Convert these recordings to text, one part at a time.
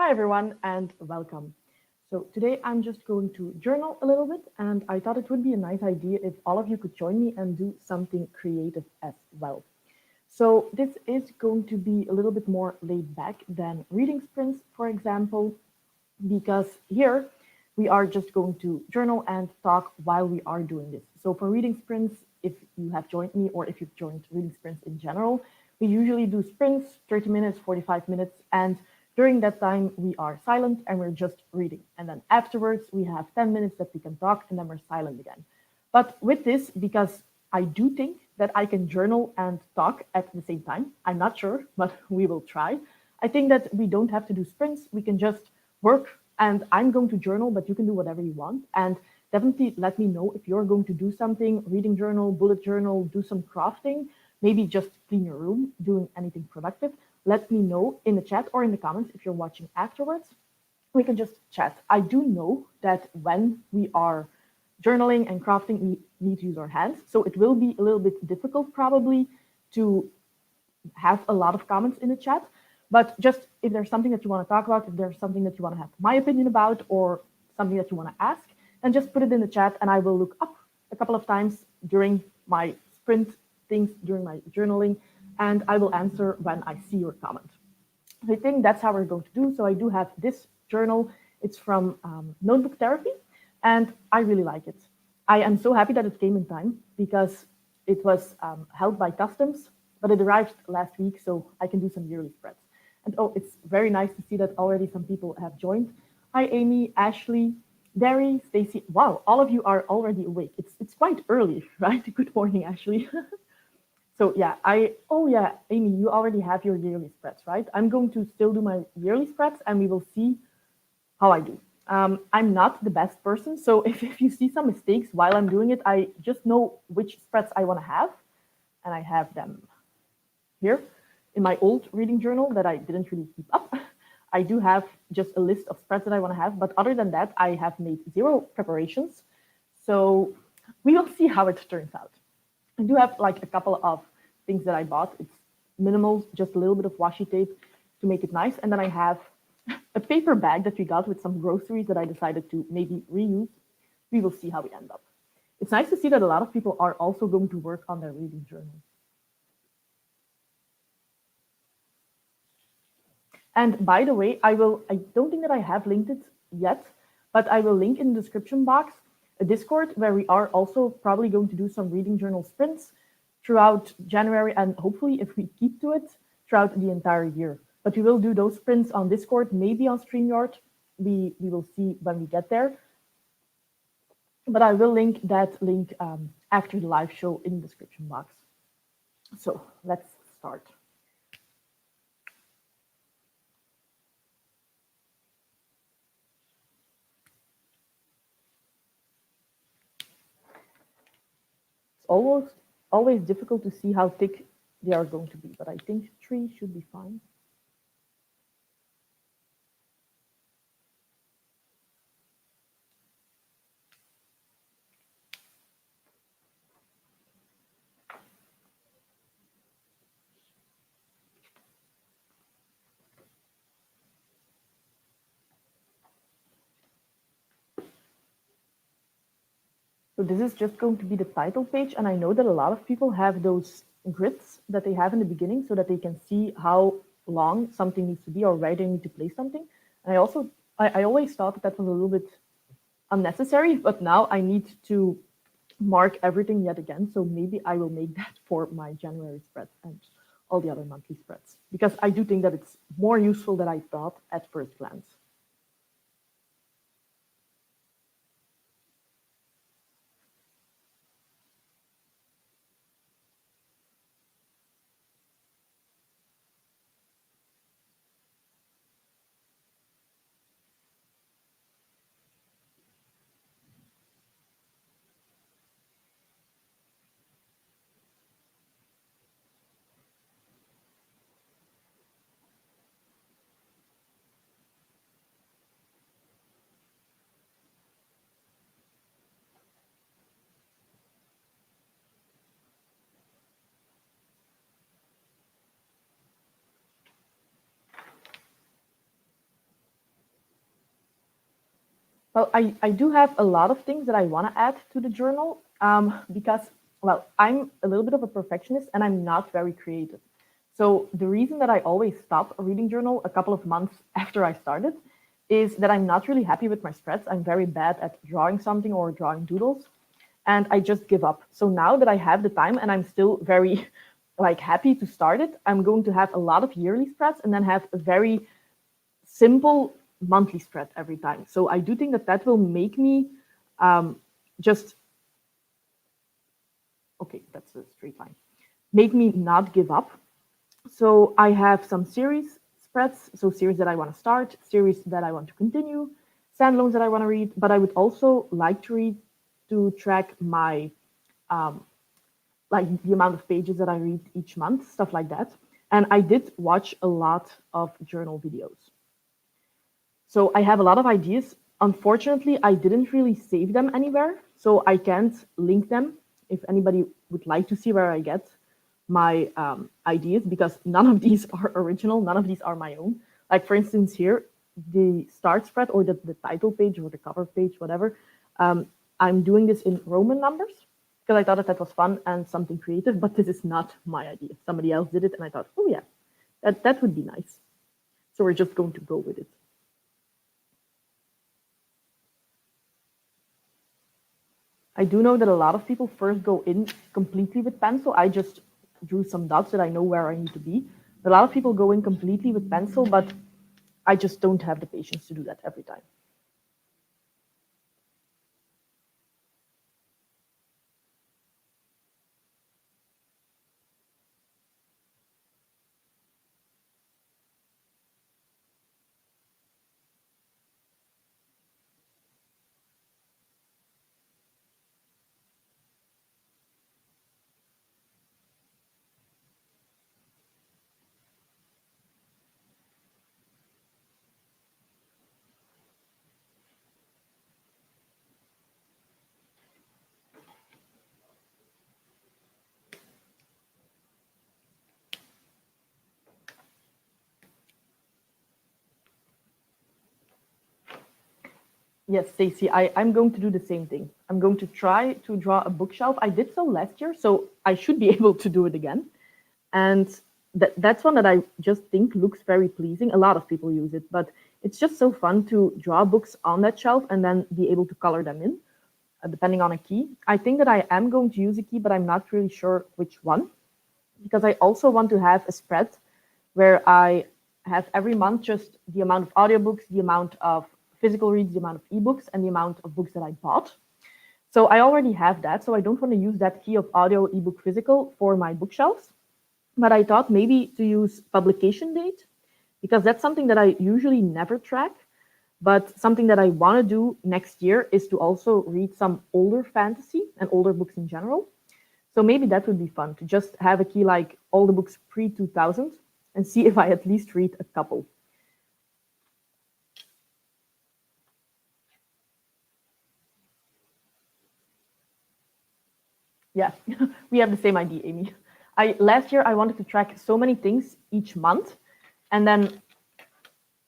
Hi everyone and welcome. So today I'm just going to journal a little bit and I thought it would be a nice idea if all of you could join me and do something creative as well. So this is going to be a little bit more laid back than reading sprints, for example, because here we are just going to journal and talk while we are doing this. So for reading sprints, if you have joined me or if you've joined reading sprints in general, we usually do sprints, 30 minutes, 45 minutes, and during that time we are silent and we're just reading. And then afterwards we have 10 minutes that we can talk and then we're silent again. But with this, because I do think that I can journal and talk at the same time, I'm not sure, but we will try. I think that we don't have to do sprints. We can just work and I'm going to journal, but you can do whatever you want. And definitely let me know if you're going to do something, reading journal, bullet journal, do some crafting, maybe just clean your room, doing anything productive. Let me know in the chat or in the comments if you're watching afterwards. We can just chat. I do know that when we are journaling and crafting, we need to use our hands. So it will be a little bit difficult probably to have a lot of comments in the chat. But just if there's something that you want to talk about, if there's something that you want to have my opinion about or something that you want to ask, then just put it in the chat and I will look up a couple of times during my sprint things, during my journaling, and I will answer when I see your comment. I think that's how we're going to do. So I do have this journal. It's from Notebook Therapy, and I really like it. I am so happy that it came in time because it was held by customs, but it arrived last week, so I can do some yearly spreads. And oh, it's very nice to see that already some people have joined. Hi, Amy, Ashley, Derry, Stacy. Wow, all of you are already awake. It's quite early, right? Good morning, Ashley. So yeah, Amy, you already have your yearly spreads, right? I'm going to still do my yearly spreads and we will see how I do. I'm not the best person, so if you see some mistakes while I'm doing it, I just know which spreads I want to have, and I have them here in my old reading journal that I didn't really keep up. I do have just a list of spreads that I want to have, but other than that, I have made 0 preparations. So we will see how it turns out. I do have like a couple of things that I bought. It's minimal, just a little bit of washi tape to make it nice. And then I have a paper bag that we got with some groceries that I decided to maybe reuse. We will see how we end up. It's nice to see that a lot of people are also going to work on their reading journal. And by the way, I don't think that I have linked it yet, but I will link in the description box a Discord where we are also probably going to do some reading journal sprints throughout January, and hopefully if we keep to it throughout the entire year. But we will do those sprints on Discord, maybe on StreamYard. We will see when we get there. But I will link that link after the live show in the description box. So let's start. It's always difficult to see how thick they are going to be, but I think 3 should be fine. So this is just going to be the title page, and I know that a lot of people have those grids that they have in the beginning so that they can see how long something needs to be or where they need to place something. And I always thought that was a little bit unnecessary, but now I need to mark everything yet again. So maybe I will make that for my January spreads and all the other monthly spreads, because I do think that it's more useful than I thought at first glance. Well, I do have a lot of things that I want to add to the journal because, well, I'm a little bit of a perfectionist and I'm not very creative. So the reason that I always stop a reading journal a couple of months after I started is that I'm not really happy with my spreads. I'm very bad at drawing something or drawing doodles, and I just give up. So now that I have the time and I'm still very like happy to start it, I'm going to have a lot of yearly spreads and then have a very simple monthly spread every time. So I do think that that will make me just, okay, that's a straight line, make me not give up. So I have some series spreads, so series that I want to start, series that I want to continue, standalones that I want to read, but I would also like to read to track my like the amount of pages that I read each month, stuff like that. And I did watch a lot of journal videos. So I have a lot of ideas. Unfortunately, I didn't really save them anywhere, so I can't link them if anybody would like to see where I get my ideas, because none of these are original, none of these are my own. Like for instance here, the start spread or the title page or the cover page, whatever, I'm doing this in Roman numbers because I thought that that was fun and something creative, but this is not my idea. Somebody else did it and I thought, oh yeah, that would be nice. So we're just going to go with it. I do know that a lot of people first go in completely with pencil. I just drew some dots that I know where I need to be. A lot of people go in completely with pencil, but I just don't have the patience to do that every time. Yes, Stacey, I'm going to do the same thing. I'm going to try to draw a bookshelf. I did so last year, so I should be able to do it again. And that's one that I just think looks very pleasing. A lot of people use it, but it's just so fun to draw books on that shelf and then be able to color them in, depending on a key. I think that I am going to use a key, but I'm not really sure which one, because I also want to have a spread where I have every month just the amount of audiobooks, the amount of physical reads, the amount of ebooks, and the amount of books that I bought. So I already have that, so I don't want to use that key of audio, ebook, physical for my bookshelves. But I thought maybe to use publication date, because that's something that I usually never track. But something that I want to do next year is to also read some older fantasy and older books in general. So maybe that would be fun to just have a key like all the books pre 2000 and see if I at least read a couple. Yeah, we have the same idea, Amy. I last year I wanted to track so many things each month, and then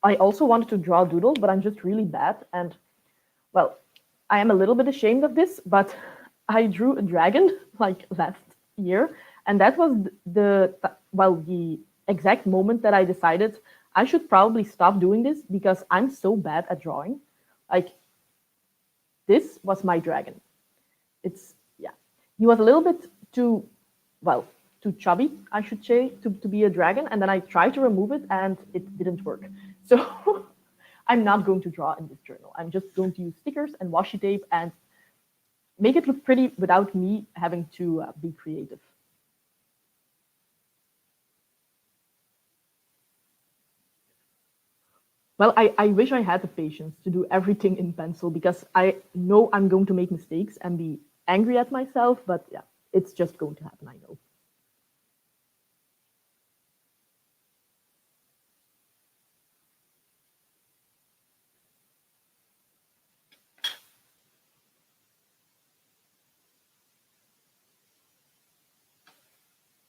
I also wanted to draw doodles, but I'm just really bad. And well, I am a little bit ashamed of this, but I drew a dragon like last year, and that was the exact moment that I decided I should probably stop doing this because I'm so bad at drawing. Like this was my dragon. It's yeah. He was a little bit too well, too chubby, I should say, to be a dragon, and then I tried to remove it and it didn't work. So I'm not going to draw in this journal. I'm just going to use stickers and washi tape and make it look pretty without me having to be creative. Well, I wish I had the patience to do everything in pencil because I know I'm going to make mistakes and be angry at myself, but yeah, it's just going to happen, I know.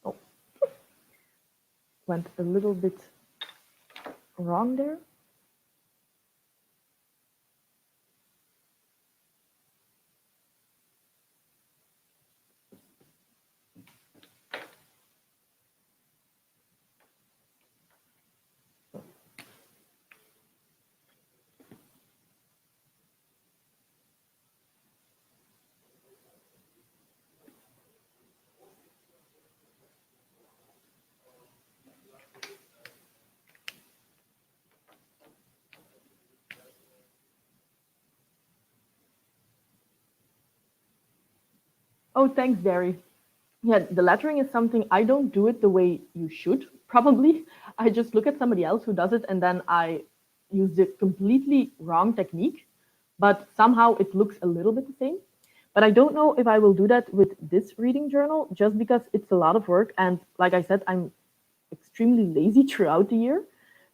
Oh, went a little bit wrong there. Oh, thanks, Gary. Yeah, the lettering is something I don't do it the way you should, probably. I just look at somebody else who does it and then I use the completely wrong technique, but somehow it looks a little bit the same. But I don't know if I will do that with this reading journal just because it's a lot of work. And like I said, I'm extremely lazy throughout the year.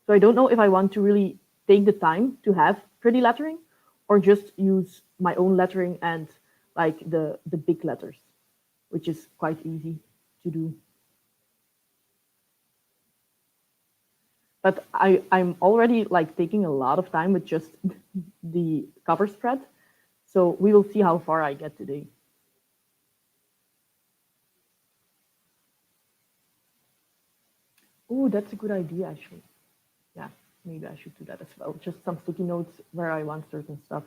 So I don't know if I want to really take the time to have pretty lettering or just use my own lettering and like the big letters, which is quite easy to do. But I'm already like taking a lot of time with just the cover spread. So we will see how far I get today. Oh, that's a good idea, actually. Yeah, maybe I should do that as well. Just some sticky notes where I want certain stuff.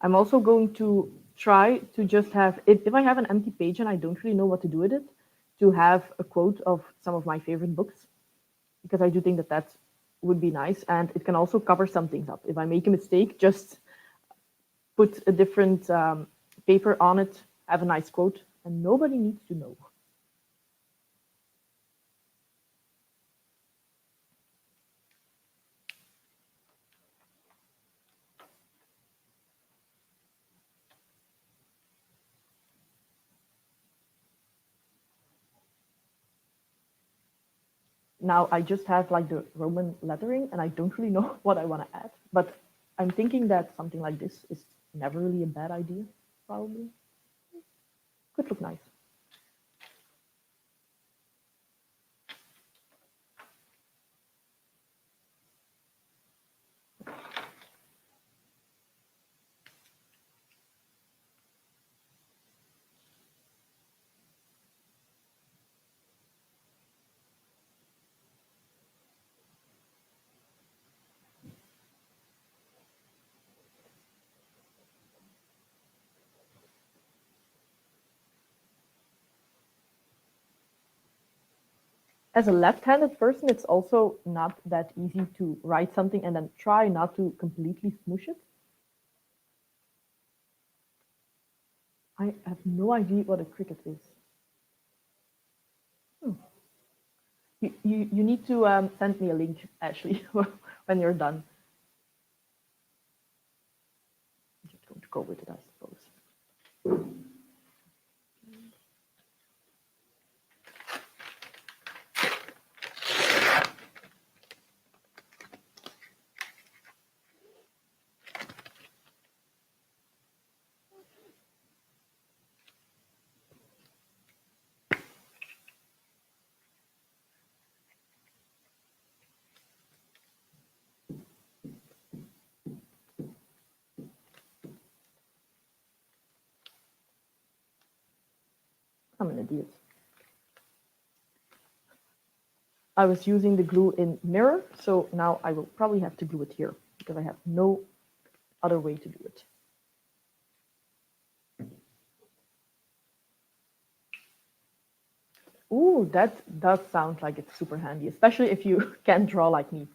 I'm also going to try to just have, if I have an empty page and I don't really know what to do with it, to have a quote of some of my favorite books, because I do think that that would be nice. And it can also cover some things up. If I make a mistake, just put a different paper on it, have a nice quote, and nobody needs to know. Now I just have like the Roman lettering and I don't really know what I want to add, but I'm thinking that something like this is never really a bad idea, probably. Could look nice. As a left-handed person, it's also not that easy to write something and then try not to completely smoosh it. I have no idea what a cricket is. Hmm. You need to send me a link, Ashley, when you're done. I'm just going to go with it, I suppose. I'm an idiot. I was using the glue in mirror, so now I will probably have to glue it here because I have no other way to do it. Ooh, that does sound like it's super handy, especially if you can't draw like me.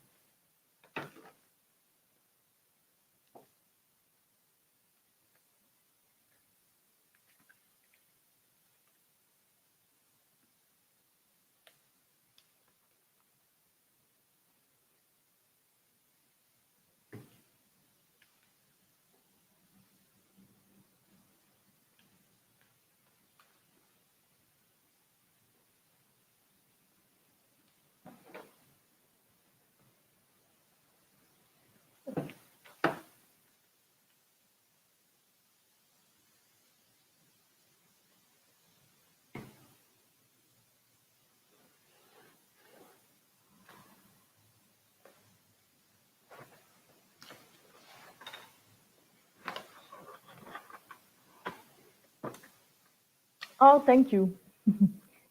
Oh, thank you.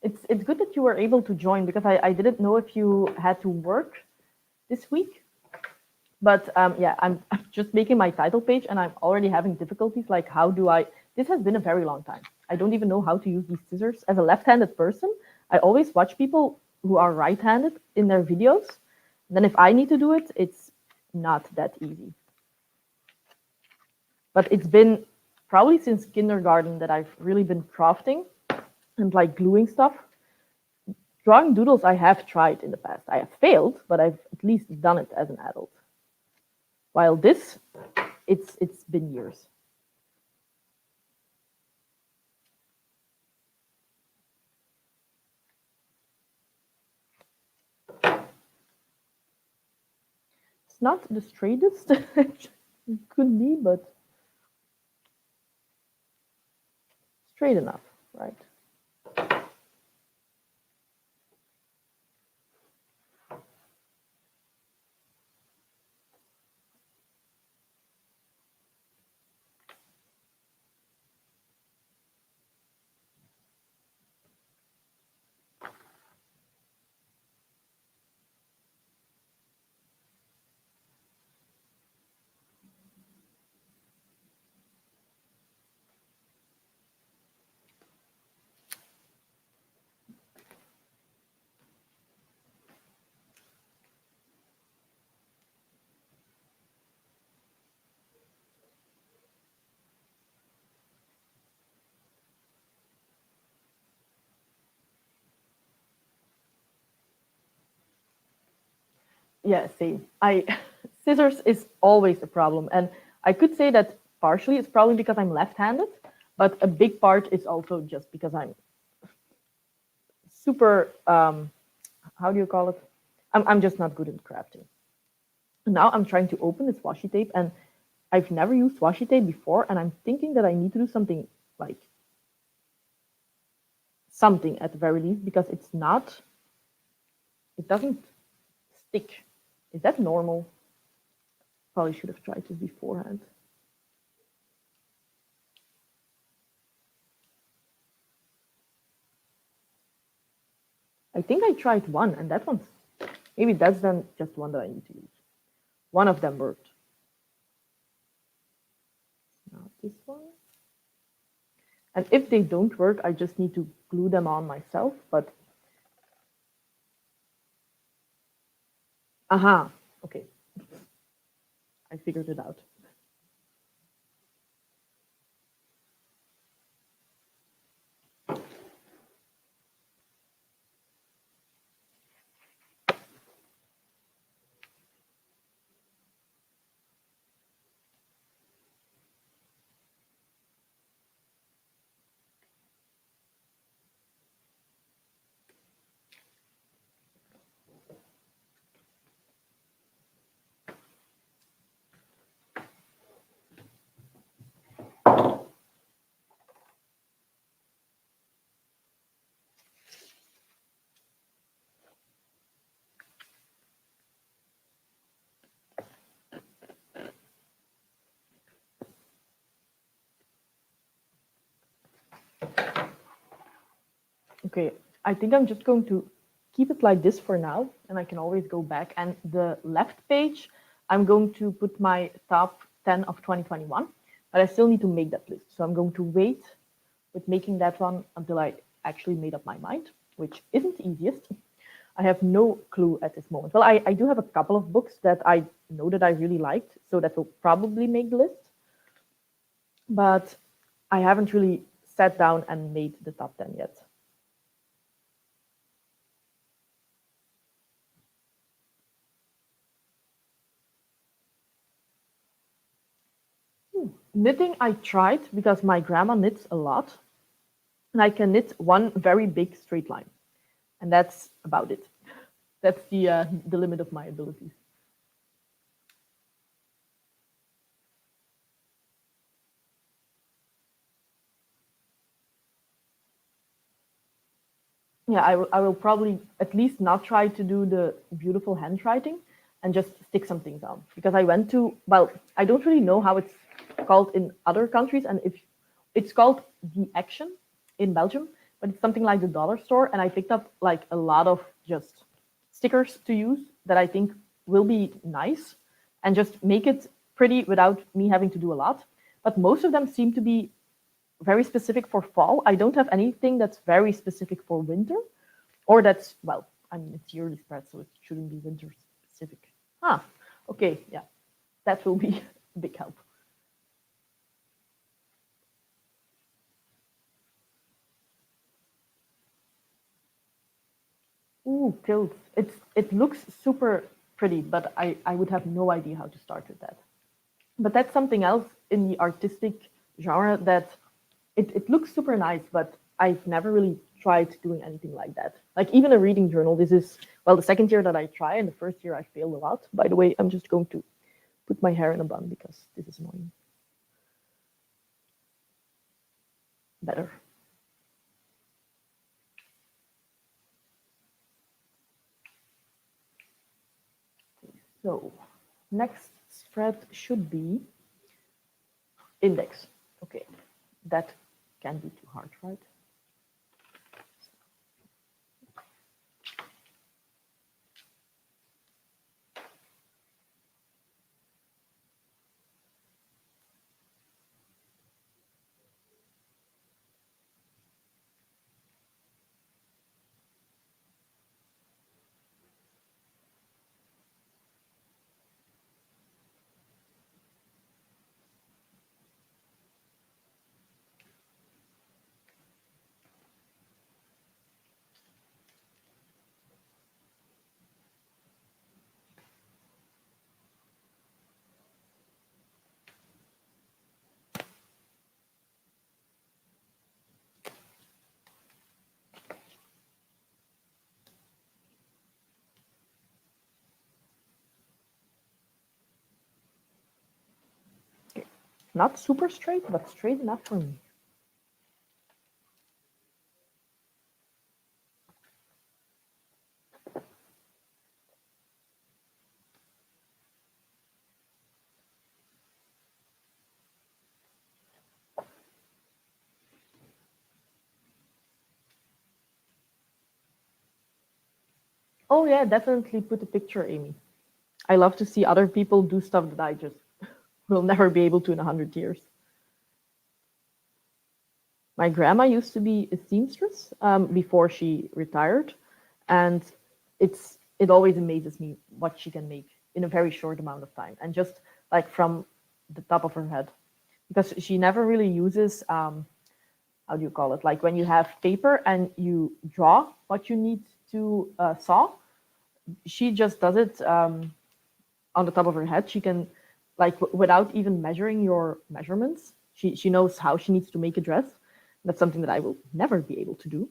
It's good that you were able to join because I didn't know if you had to work this week. But yeah, I'm just making my title page and I'm already having difficulties. Like, how do I? This has been a very long time. I don't even know how to use these scissors. As a left-handed person, I always watch people who are right-handed in their videos. And then if I need to do it, it's not that easy. but it's been probably since kindergarten that I've really been crafting and like gluing stuff. Drawing doodles I have tried in the past. I have failed, but I've at least done it as an adult. While this, it's been years. It's not the straightest it could be, but straight enough, right? Yeah, same. I scissors is always a problem, and I could say that partially it's probably because I'm left-handed, but a big part is also just because I'm super. How do you call it? I'm just not good at crafting. Now I'm trying to open this washi tape, and I've never used washi tape before, and I'm thinking that I need to do something like something at the very least because it's not. It doesn't stick. Is that normal? Probably should have tried this beforehand. I think I tried one, and that one's maybe that's then just one that I need to use. One of them worked. Not this one. And if they don't work, I just need to glue them on myself. But aha, okay, I figured it out. Okay, I think I'm just going to keep it like this for now, and I can always go back. And the left page, I'm going to put my top 10 of 2021, but I still need to make that list. So I'm going to wait with making that one until I actually made up my mind, which isn't the easiest. I have no clue at this moment. Well, I do have a couple of books that I know that I really liked, so that will probably make the list. But I haven't really sat down and made the top 10 yet. Knitting I tried because my grandma knits a lot, and I can knit one very big straight line, and that's about it. That's the limit of my abilities. Yeah, I will probably at least not try to do the beautiful handwriting and just stick some things on because I went to, well, I don't really know how it's called in other countries, and if it's called the Action in Belgium, but it's something like the dollar store, and I picked up like a lot of just stickers to use that I think will be nice and just make it pretty without me having to do a lot. But most of them seem to be very specific for fall. I don't have anything that's very specific for winter, or that's, well, I mean, it's yearly spread, so it shouldn't be winter specific. Ah, okay, yeah, that will be a big help. Ooh, kilts. It looks super pretty, but I would have no idea how to start with that. But that's something else in the artistic genre that it looks super nice, but I've never really tried doing anything like that. Like even a reading journal. This is well the second year that I try, and the first year I failed a lot. By the way, I'm just going to put my hair in a bun because this is annoying. Better. So next spread should be index. Okay, that can be too hard, right? Okay. Not super straight, but straight enough for me. Oh yeah, definitely put a picture, Amy. I love to see other people do stuff that I just will never be able to in 100 years. My grandma used to be a seamstress before she retired, and it always amazes me what she can make in a very short amount of time, and just like from the top of her head, because she never really uses how do you call it? Like when you have paper and you draw what you need to saw, she just does it on the top of her head. She can, like, without even measuring your measurements, she knows how she needs to make a dress. That's something that I will never be able to do.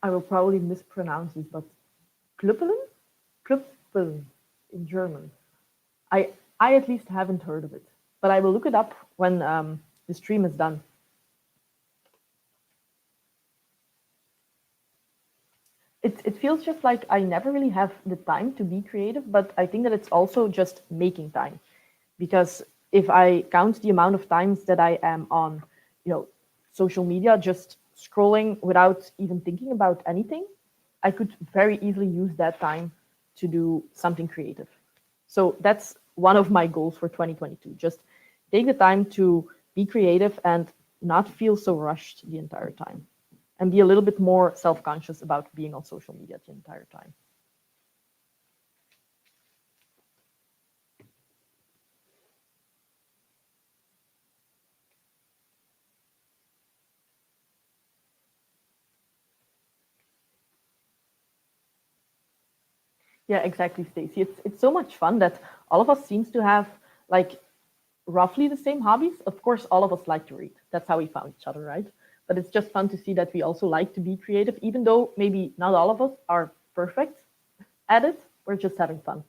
I will probably mispronounce this, but Klüppeln? Klüppeln in German. I I at least haven't heard of it, but I will look it up when the stream is done. It feels just like I never really have the time to be creative, but I think that it's also just making time. Because if I count the amount of times that I am on, social media, just scrolling without even thinking about anything, I could very easily use that time to do something creative. So that's one of my goals for 2022. Just take the time to be creative and not feel so rushed the entire time and be a little bit more self-conscious about being on social media the entire time. Yeah, exactly, Stacey. It's so much fun that all of us seems to have like roughly the same hobbies. Of course, all of us like to read. That's how we found each other, right? But it's just fun to see that we also like to be creative, even though maybe not all of us are perfect at it. We're just having fun.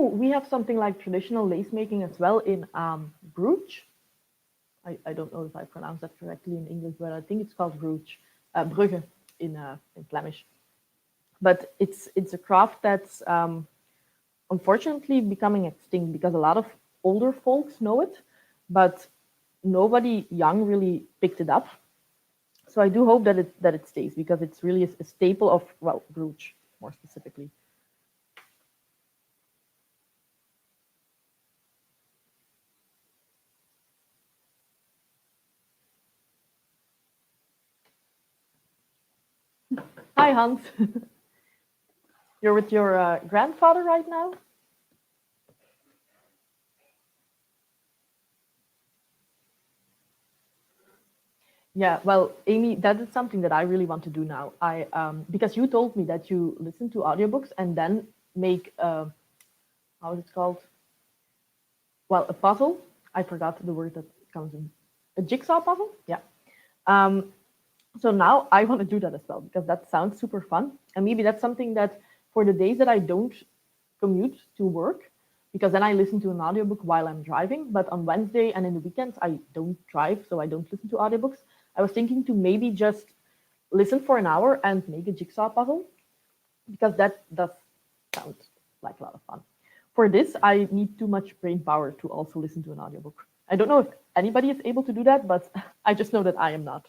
Oh, we have something like traditional lace making as well in Bruges. I don't know if I pronounced that correctly in English, but I think it's called Bruges, Brugge in Flemish. But it's a craft that's unfortunately becoming extinct because a lot of older folks know it, but nobody young really picked it up. So I do hope that it stays because it's really a staple of, well, Bruges more specifically. Hi, Hans. You're with your grandfather right now? Yeah, well, Amy, that is something that I really want to do now. I because you told me that you listen to audiobooks and then make how is it called? Well, a puzzle. I forgot the word that comes in. A jigsaw puzzle? Yeah. Um, so now I want to do that as well because that sounds super fun. And maybe that's something that for the days that I don't commute to work, because then I listen to an audiobook while I'm driving. But on Wednesday and in the weekends, I don't drive, so I don't listen to audiobooks. I was thinking to maybe just listen for an hour and make a jigsaw puzzle because that does sound like a lot of fun. For this, I need too much brain power to also listen to an audiobook. I don't know if anybody is able to do that, but I just know that I am not.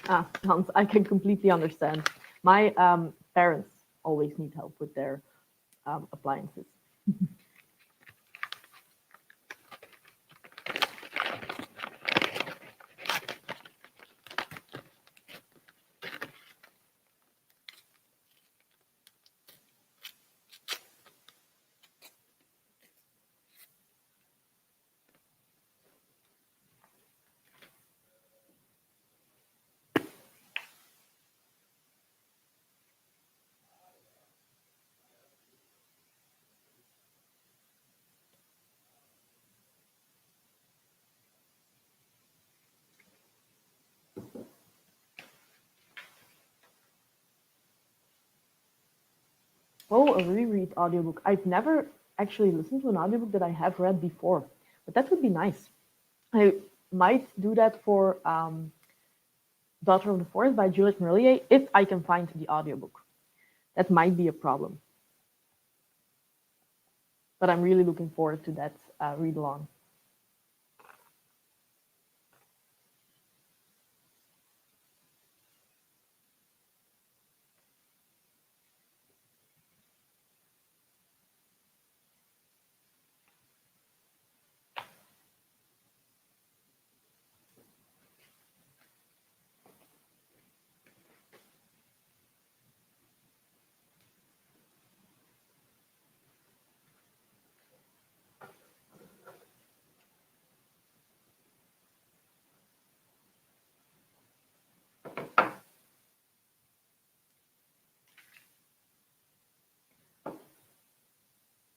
Ah, Hans, I can completely understand. My parents always need help with their appliances. Oh, a reread audiobook. I've never actually listened to an audiobook that I have read before, but that would be nice. I might do that for Daughter of the Forest by Juliet Marillier if I can find the audiobook. That might be a problem, but I'm really looking forward to that read along.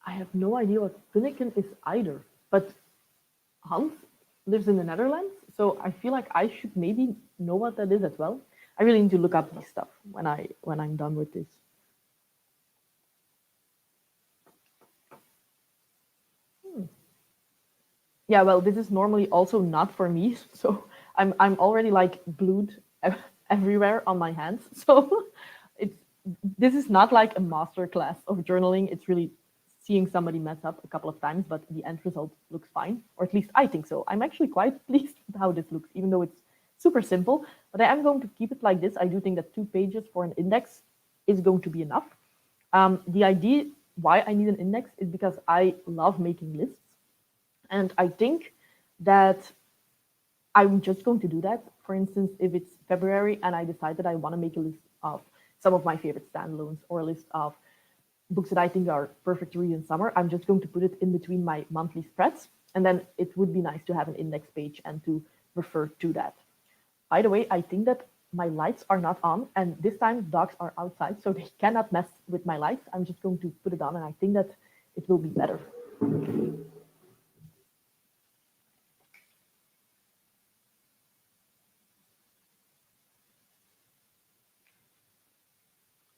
I have no idea what Finnegan is either, but Hans lives in the Netherlands, so I feel like I should maybe know what that is as well. I really need to look up this stuff when I'm done with this. Hmm. Yeah, well, this is normally also not for me, so I'm already like glued everywhere on my hands. So it's this is not like a master class of journaling. It's really seeing somebody mess up a couple of times, but the end result looks fine, or at least I think so. I'm actually quite pleased with how this looks, even though it's super simple. But I am going to keep it like this. I do think that 2 pages for an index is going to be enough. The idea why I need an index is because I love making lists. And I think that I'm just going to do that. For instance, if it's February and I decide that I want to make a list of some of my favorite standalones or a list of books that I think are perfect to read in summer, I'm just going to put it in between my monthly spreads. And then it would be nice to have an index page and to refer to that. By the way, I think that my lights are not on, and this time dogs are outside, so they cannot mess with my lights. I'm just going to put it on, and I think that it will be better.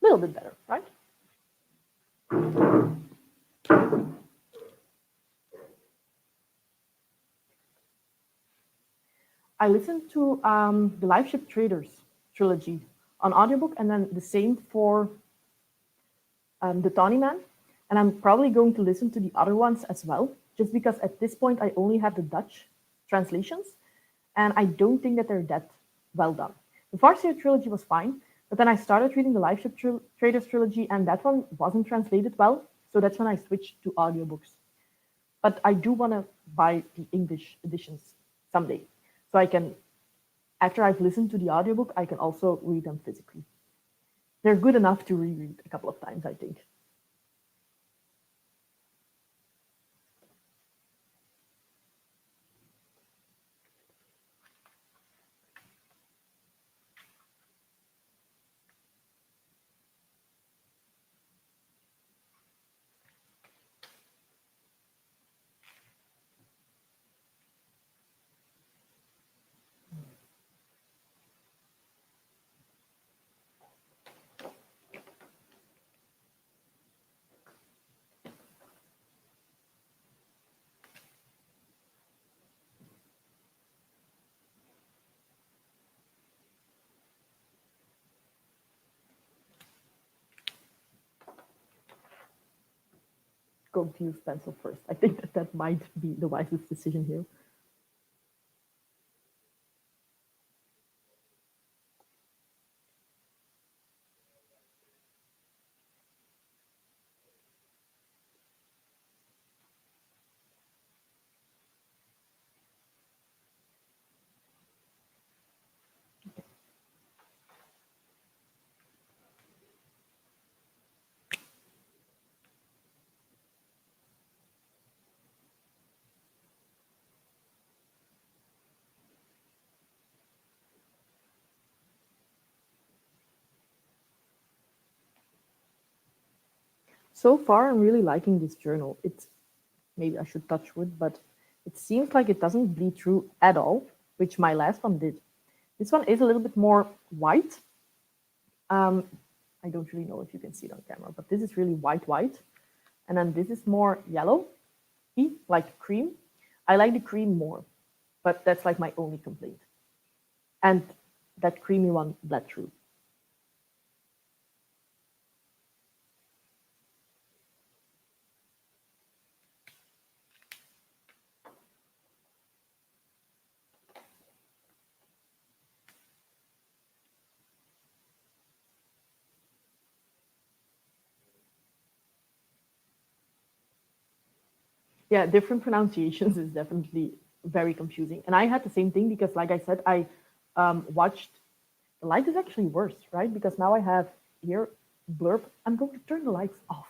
A little bit better, right? I listened to the Life Ship Traders trilogy on audiobook, and then the same for the Tawny Man. And I'm probably going to listen to the other ones as well, just because at this point I only have the Dutch translations, and I don't think that they're that well done. The Farseer trilogy was fine, but then I started reading the Life Ship Traders trilogy, and that one wasn't translated well, so that's when I switched to audiobooks. But I do want to buy the English editions someday, so I can, after I've listened to the audiobook, I can also read them physically. They're good enough to reread a couple of times, I think. Going to use pencil first. I think that that might be the wisest decision here. So far, I'm really liking this journal. It's maybe I should touch wood, but it seems like it doesn't bleed through at all, which my last one did. This one is a little bit more white. Um, I don't really know if you can see it on camera, but this is really white. And then this is more yellow, like cream. I like the cream more, but that's like my only complaint. And that creamy one bled through. Yeah, different pronunciations is definitely very confusing. And I had the same thing because, like I said, I watched the light is actually worse, right? Because now I have here blurb. I'm going to turn the lights off.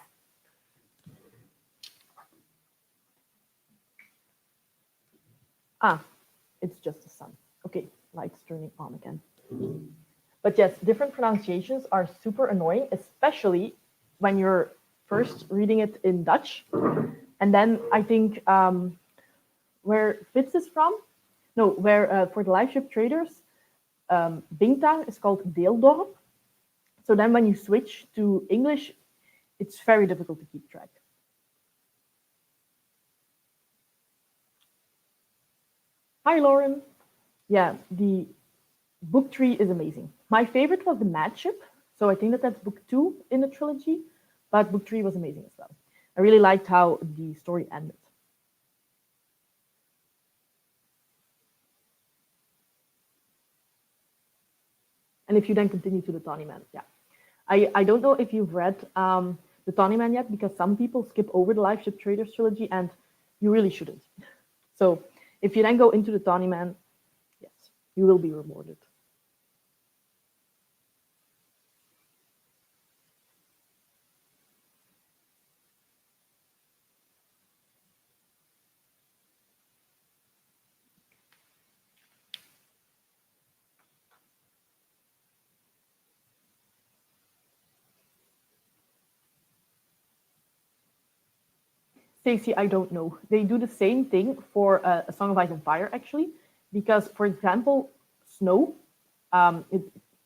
Ah, it's just the sun. Okay, lights turning on again. But yes, different pronunciations are super annoying, especially when you're first reading it in Dutch. And then I think where Fitz is from, no, where for the live ship traders, Bingtang is called Deeldorp. So then when you switch to English, it's very difficult to keep track. Hi, Lauren. Yeah, the book three is amazing. My favorite was the Mad Ship. So I think that that's book two in the trilogy, but book three was amazing as well. I really liked how the story ended. And if you then continue to the Tawny Man, yeah. I don't know if you've read the Tawny Man yet, because some people skip over the Life Ship Traders trilogy, and you really shouldn't. So if you then go into the Tawny Man, yes, you will be rewarded. Stacey, I don't know. They do the same thing for A Song of Ice and Fire, actually, because, for example, Snow, it,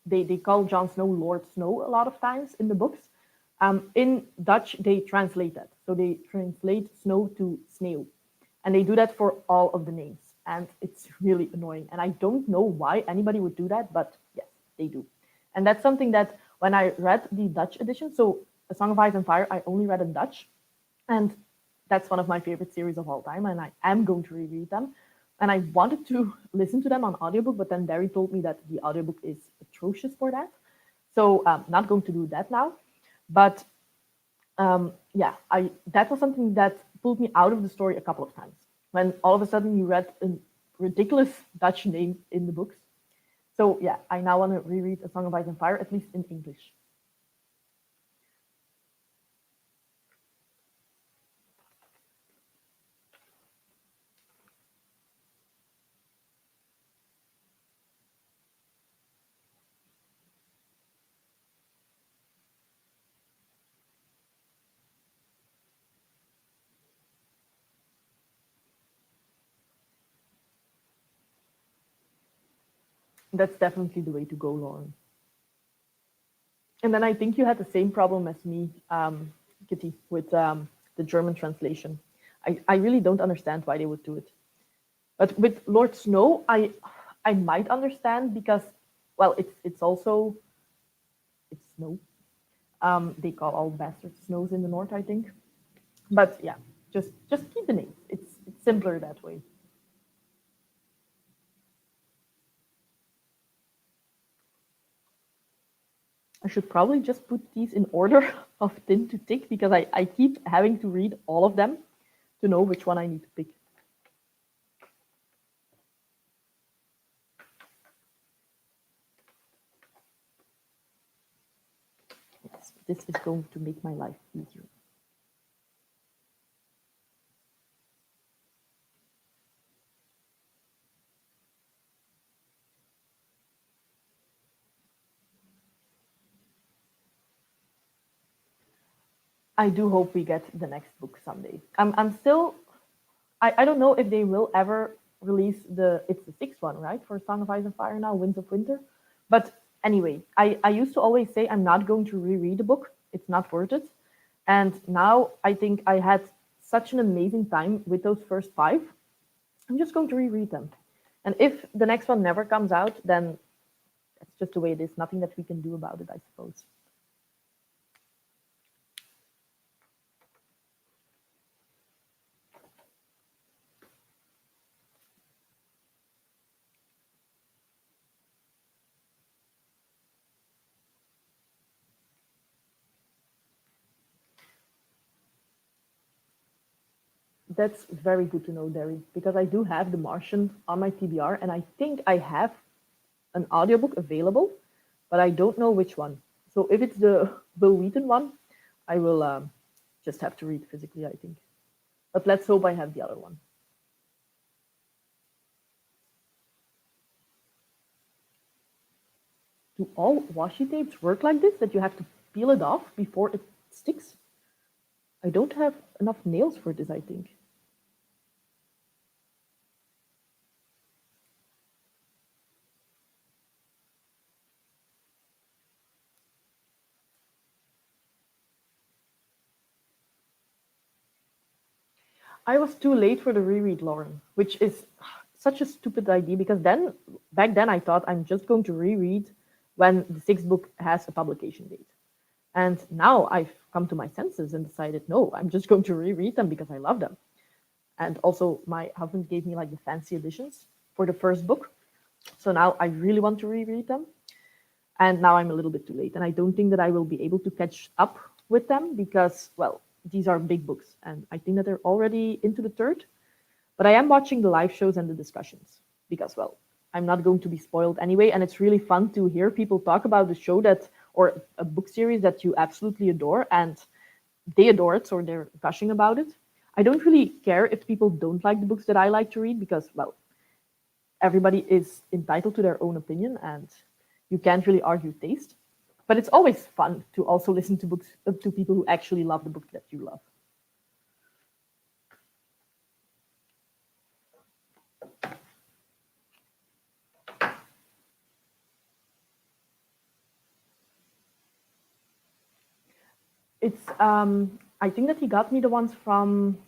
they call Jon Snow Lord Snow a lot of times in the books. In Dutch, they translate that. So they translate snow to sneeuw. And they do that for all of the names. And it's really annoying. And I don't know why anybody would do that, but yes, they do. And that's something that when I read the Dutch edition, so A Song of Ice and Fire, I only read in Dutch. And that's one of my favorite series of all time. And I am going to reread them. And I wanted to listen to them on audiobook, but then Derry told me that the audiobook is atrocious for that. So not going to do that now. But yeah, that was something that pulled me out of the story a couple of times. When all of a sudden you read a ridiculous Dutch name in the books. So yeah, I now want to reread A Song of Ice and Fire, at least in English. That's definitely the way to go, Lauren. And then I think you had the same problem as me, Kitty, with the German translation. I really don't understand why they would do it. But with Lord Snow, I might understand because, well, it's also it's snow. They call all bastards snows in the north, I think. But yeah, just keep the names. It's simpler that way. I should probably just put these in order of thin to thick because I keep having to read all of them to know which one I need to pick. Yes, this is going to make my life easier. I do hope we get the next book someday. I'm still I don't know if they will ever release it's the sixth one, right? For Song of Ice and Fire now, Winds of Winter. But anyway, I used to always say I'm not going to reread the book. It's not worth it. And now I think I had such an amazing time with those first five. I'm just going to reread them. And if the next one never comes out, then that's just the way it is. Nothing that we can do about it, I suppose. That's very good to know, Derry, because I do have The Martian on my TBR, and I think I have an audiobook available, but I don't know which one. So if it's the Bill Wheaton one, I will just have to read physically, I think. But let's hope I have the other one. Do all washi tapes work like this, that you have to peel it off before it sticks? I don't have enough nails for this, I think. I was too late for the reread, Lauren, which is such a stupid idea because back then, I thought I'm just going to reread when the sixth book has a publication date. And now I've come to my senses and decided, no, I'm just going to reread them because I love them. And also, my husband gave me like the fancy editions for the first book. So now I really want to reread them. And now I'm a little bit too late. And I don't think that I will be able to catch up with them because, well, these are big books. And I think that they're already into the third. But I am watching the live shows and the discussions because, well, I'm not going to be spoiled anyway. And it's really fun to hear people talk about the show that, or a book series that you absolutely adore and they adore it, so they're gushing about it. I don't really care if people don't like the books that I like to read because, well, everybody is entitled to their own opinion and you can't really argue taste. But it's always fun to also listen to books to people who actually love the book that you love. It's I think that he got me the ones from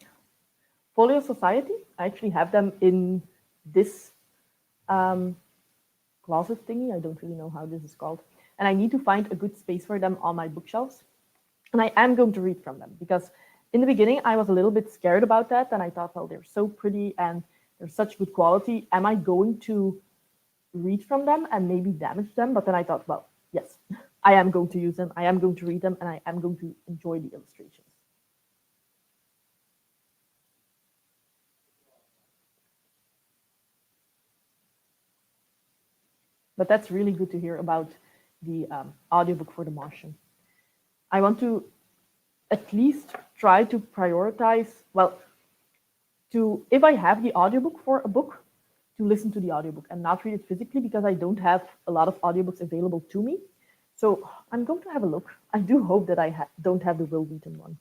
Folio Society. I actually have them in this um, closet thingy. I don't really know how this is called. And I need to find a good space for them on my bookshelves. And I am going to read from them because in the beginning I was a little bit scared about that. And I thought, well, they're so pretty and they're such good quality. Am I going to read from them and maybe damage them? But then I thought, well, yes, I am going to use them. I am going to read them and I am going to enjoy the illustrations. But that's really good to hear about the audiobook for The Martian. I want to at least try to prioritize, well, to if I have the audiobook for a book, to listen to the audiobook and not read it physically because I don't have a lot of audiobooks available to me. So I'm going to have a look. I do hope that I don't have the Will Wheaton one.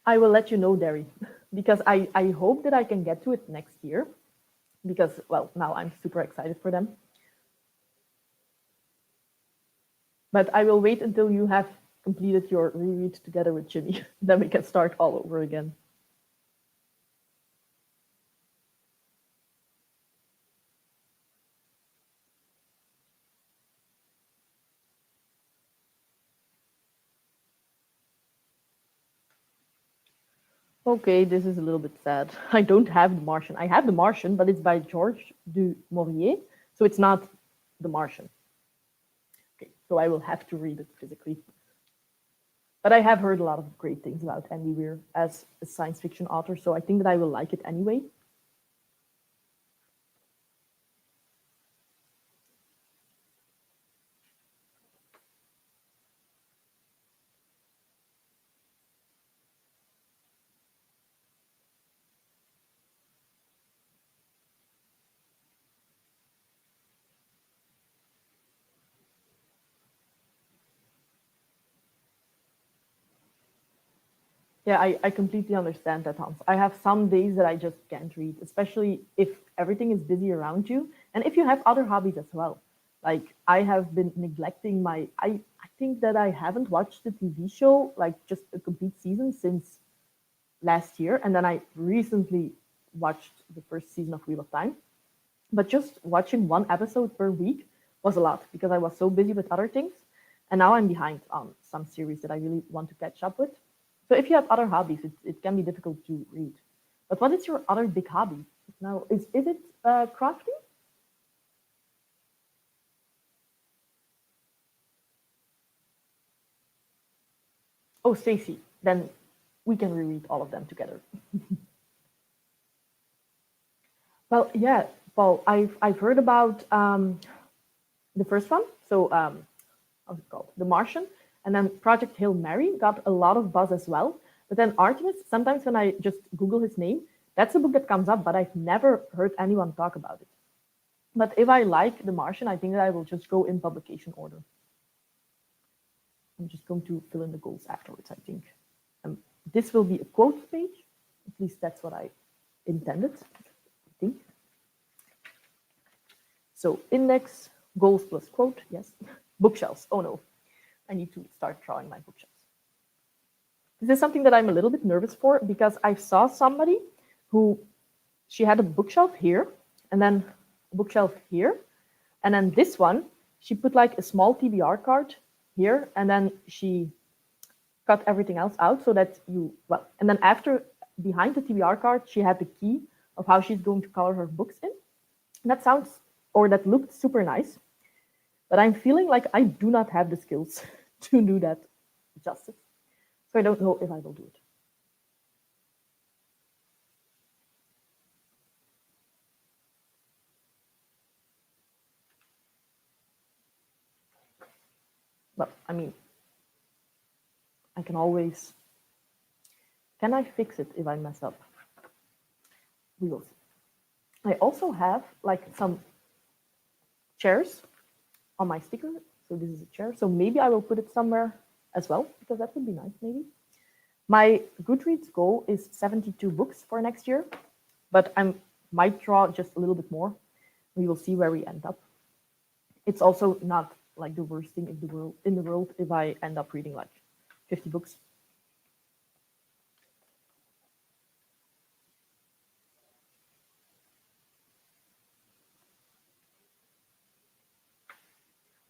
I will let you know, Derry, because I hope that I can get to it next year because, well, now I'm super excited for them. But I will wait until you have completed your reread together with Jimmy. Then we can start all over again. Okay, this is a little bit sad. I don't have The Martian. I have The Martian, but it's by George du Maurier, so it's not The Martian. Okay, so I will have to read it physically. But I have heard a lot of great things about Andy Weir as a science fiction author, so I think that I will like it anyway. Yeah, I completely understand that, Hans. I have some days that I just can't read, especially if everything is busy around you and if you have other hobbies as well. Like I have been neglecting I think that I haven't watched the TV show like just a complete season since last year. And then I recently watched the first season of Wheel of Time. But just watching one episode per week was a lot because I was so busy with other things. And now I'm behind on some series that I really want to catch up with. So if you have other hobbies, it can be difficult to read. But what is your other big hobby? Now, is it crafting? Oh, Stacy, then we can reread all of them together. Well, yeah, Paul, I've heard about the first one. So how's it called? The Martian, and then Project Hail Mary got a lot of buzz as well. But then Artemis, sometimes when I just Google his name, that's a book that comes up, but I've never heard anyone talk about it. But if I like The Martian, I think that I will just go in publication order. I'm just going to fill in the goals afterwards, I think. This will be a quote page. At least that's what I intended, I think. So index, goals plus quote, yes. Bookshelves, oh no. I need to start drawing my bookshelves. This is something that I'm a little bit nervous for because I saw somebody who, she had a bookshelf here and then a bookshelf here. And then this one, she put like a small TBR card here and then she cut everything else out so that you, well, and then after, behind the TBR card, she had the key of how she's going to color her books in. That sounds, or that looked super nice, but I'm feeling like I do not have the skills to do that justice. So I don't know if I will do it. But I mean, I can always, can I fix it if I mess up? We will see. I also have like some chairs on my sticker. So this is a chair. So maybe I will put it somewhere as well, because that would be nice maybe. My Goodreads goal is 72 books for next year, but I might draw just a little bit more. We will see where we end up. It's also not like the worst thing in the world if I end up reading like 50 books.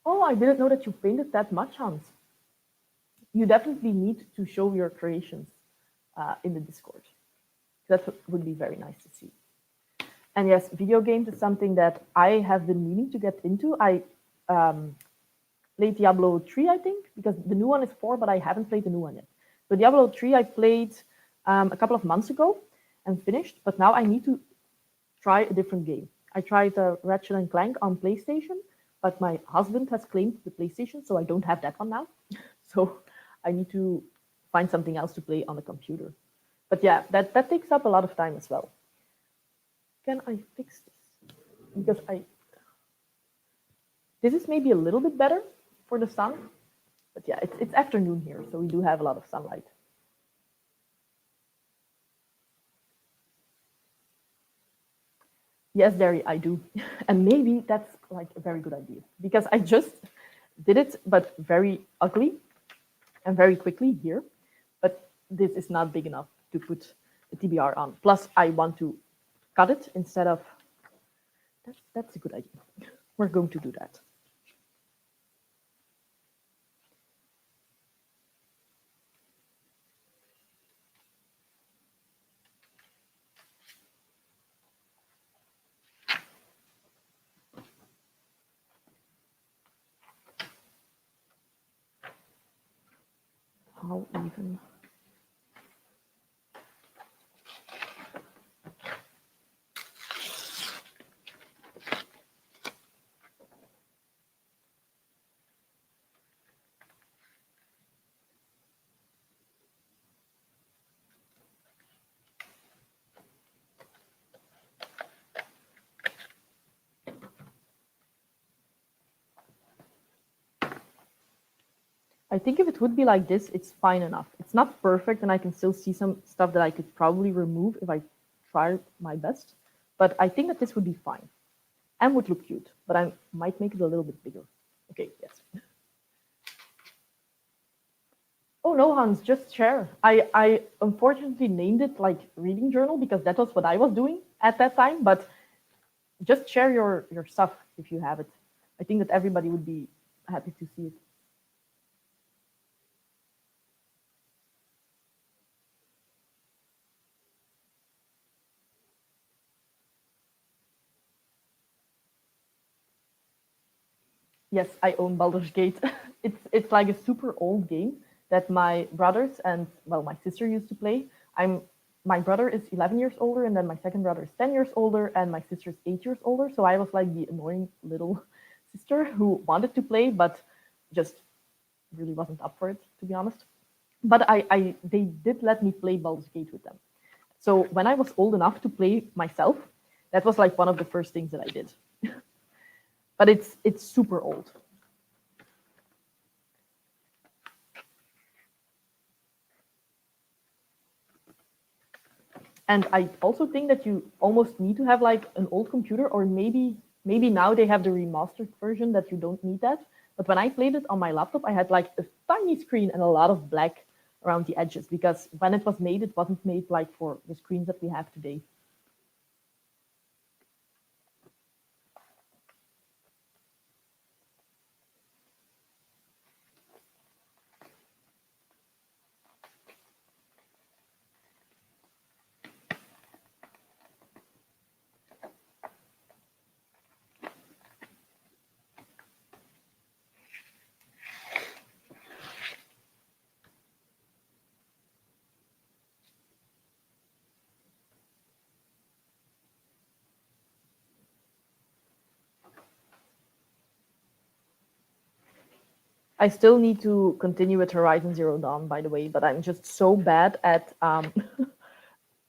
Oh, I didn't know that you painted that much, Hans. You definitely need to show your creations in the Discord. That would be very nice to see. And yes, video games is something that I have been meaning to get into. I played Diablo 3, I think, because the new one is 4, but I haven't played the new one yet. So Diablo 3 I played a couple of months ago and finished, but now I need to try a different game. I tried Ratchet and Clank on PlayStation, but my husband has claimed the PlayStation, so I don't have that one now. So I need to find something else to play on the computer. But yeah, that takes up a lot of time as well. Can I fix this? Because this is maybe a little bit better for the sun, but yeah, it's afternoon here, so we do have a lot of sunlight. Yes, Derry, I do. And maybe that's like a very good idea because I just did it, but very ugly and very quickly here. But this is not big enough to put the TBR on. Plus, I want to cut it instead of. That's a good idea. We're going to do that. How even? I think if it would be like this, it's fine enough. It's not perfect, and I can still see some stuff that I could probably remove if I try my best. But I think that this would be fine and would look cute, but I might make it a little bit bigger. Okay, yes. Oh no, Hans, just share. I unfortunately named it like reading journal because that was what I was doing at that time, but just share your stuff if you have it. I think that everybody would be happy to see it. Yes, I own Baldur's Gate. It's like a super old game that my brothers and well my sister used to play. My brother is 11 years older, and then my second brother is 10 years older, and my sister is 8 years older. So I was like the annoying little sister who wanted to play but just really wasn't up for it, to be honest. But they did let me play Baldur's Gate with them. So when I was old enough to play myself, that was like one of the first things that I did. But it's super old. And I also think that you almost need to have like an old computer, or maybe now they have the remastered version that you don't need that. But when I played it on my laptop, I had like a tiny screen and a lot of black around the edges because when it was made, it wasn't made like for the screens that we have today. I still need to continue with Horizon Zero Dawn, by the way, but I'm just so bad at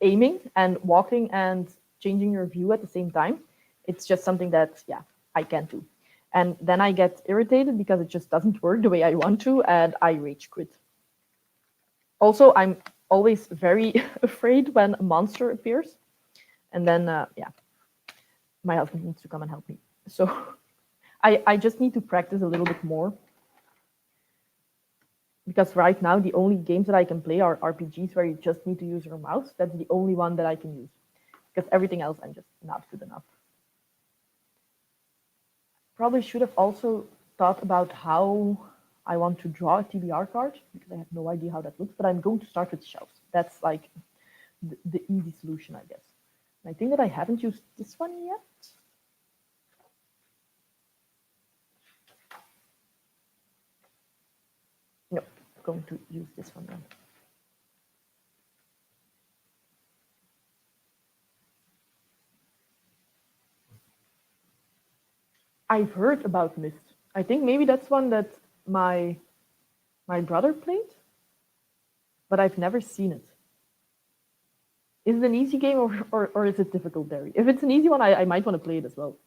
aiming and walking and changing your view at the same time. It's just something that, yeah, I can't do. And then I get irritated because it just doesn't work the way I want to, and I rage quit. Also, I'm always very afraid when a monster appears, and then, yeah, my husband needs to come and help me. So I just need to practice a little bit more because right now the only games that I can play are RPGs where you just need to use your mouse. That's the only one that I can use because everything else I'm just not good enough. Probably should have also thought about how I want to draw a TBR card because I have no idea how that looks, but I'm going to start with shelves. That's like the easy solution, I guess. And I think that I haven't used this one yet. No, I'm going to use this one then. I've heard about Myst. I think maybe that's one that my my brother played, but I've never seen it. Is it an easy game or is it difficult, Barry? If it's an easy one, I might want to play it as well.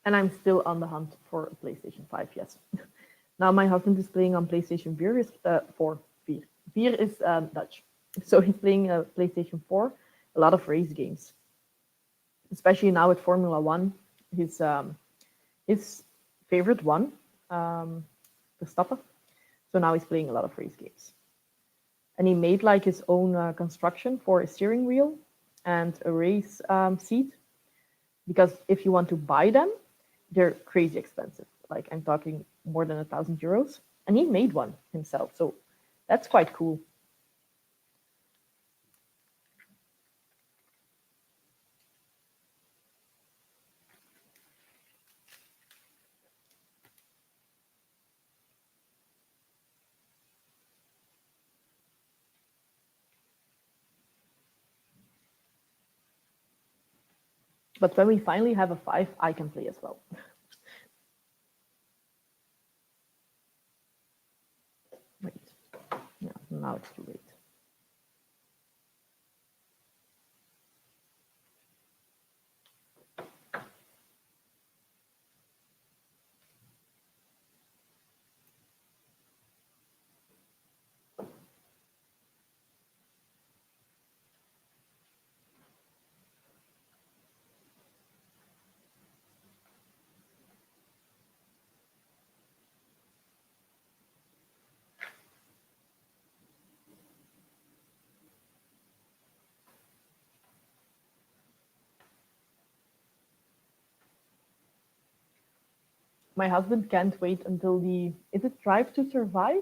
And I'm still on the hunt for a PlayStation 5, yes. Now my husband is playing on PlayStation 4. Vier is Dutch. So he's playing PlayStation 4, a lot of race games, especially now with Formula One. His his favorite one, Verstappen. So now he's playing a lot of race games. And he made like his own construction for a steering wheel and a race seat because if you want to buy them, they're crazy expensive. Like I'm talking more than €1,000, and he made one himself. So that's quite cool. But when we finally have a 5, I can play as well. Wait, yeah, now it's too late. My husband can't wait until the is it Drive to Survive,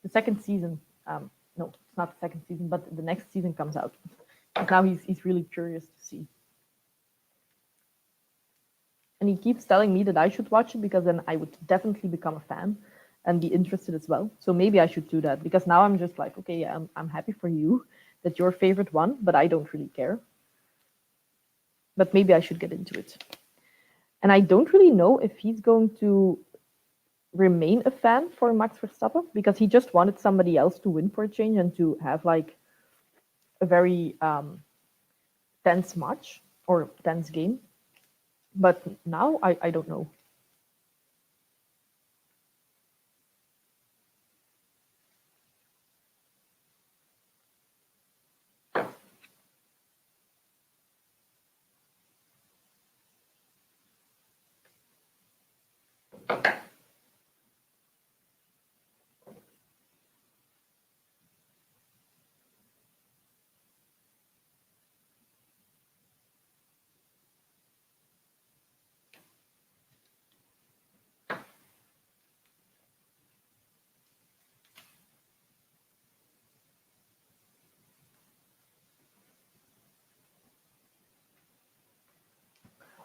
the second season. No, it's not the second season, but the next season comes out. Now he's really curious to see, and he keeps telling me that I should watch it because then I would definitely become a fan and be interested as well. So maybe I should do that because now I'm just like, okay, yeah, I'm happy for you that your favorite one, but I don't really care. But maybe I should get into it. And I don't really know if he's going to remain a fan for Max Verstappen because he just wanted somebody else to win for a change and to have like a very tense match or tense game. But now I don't know.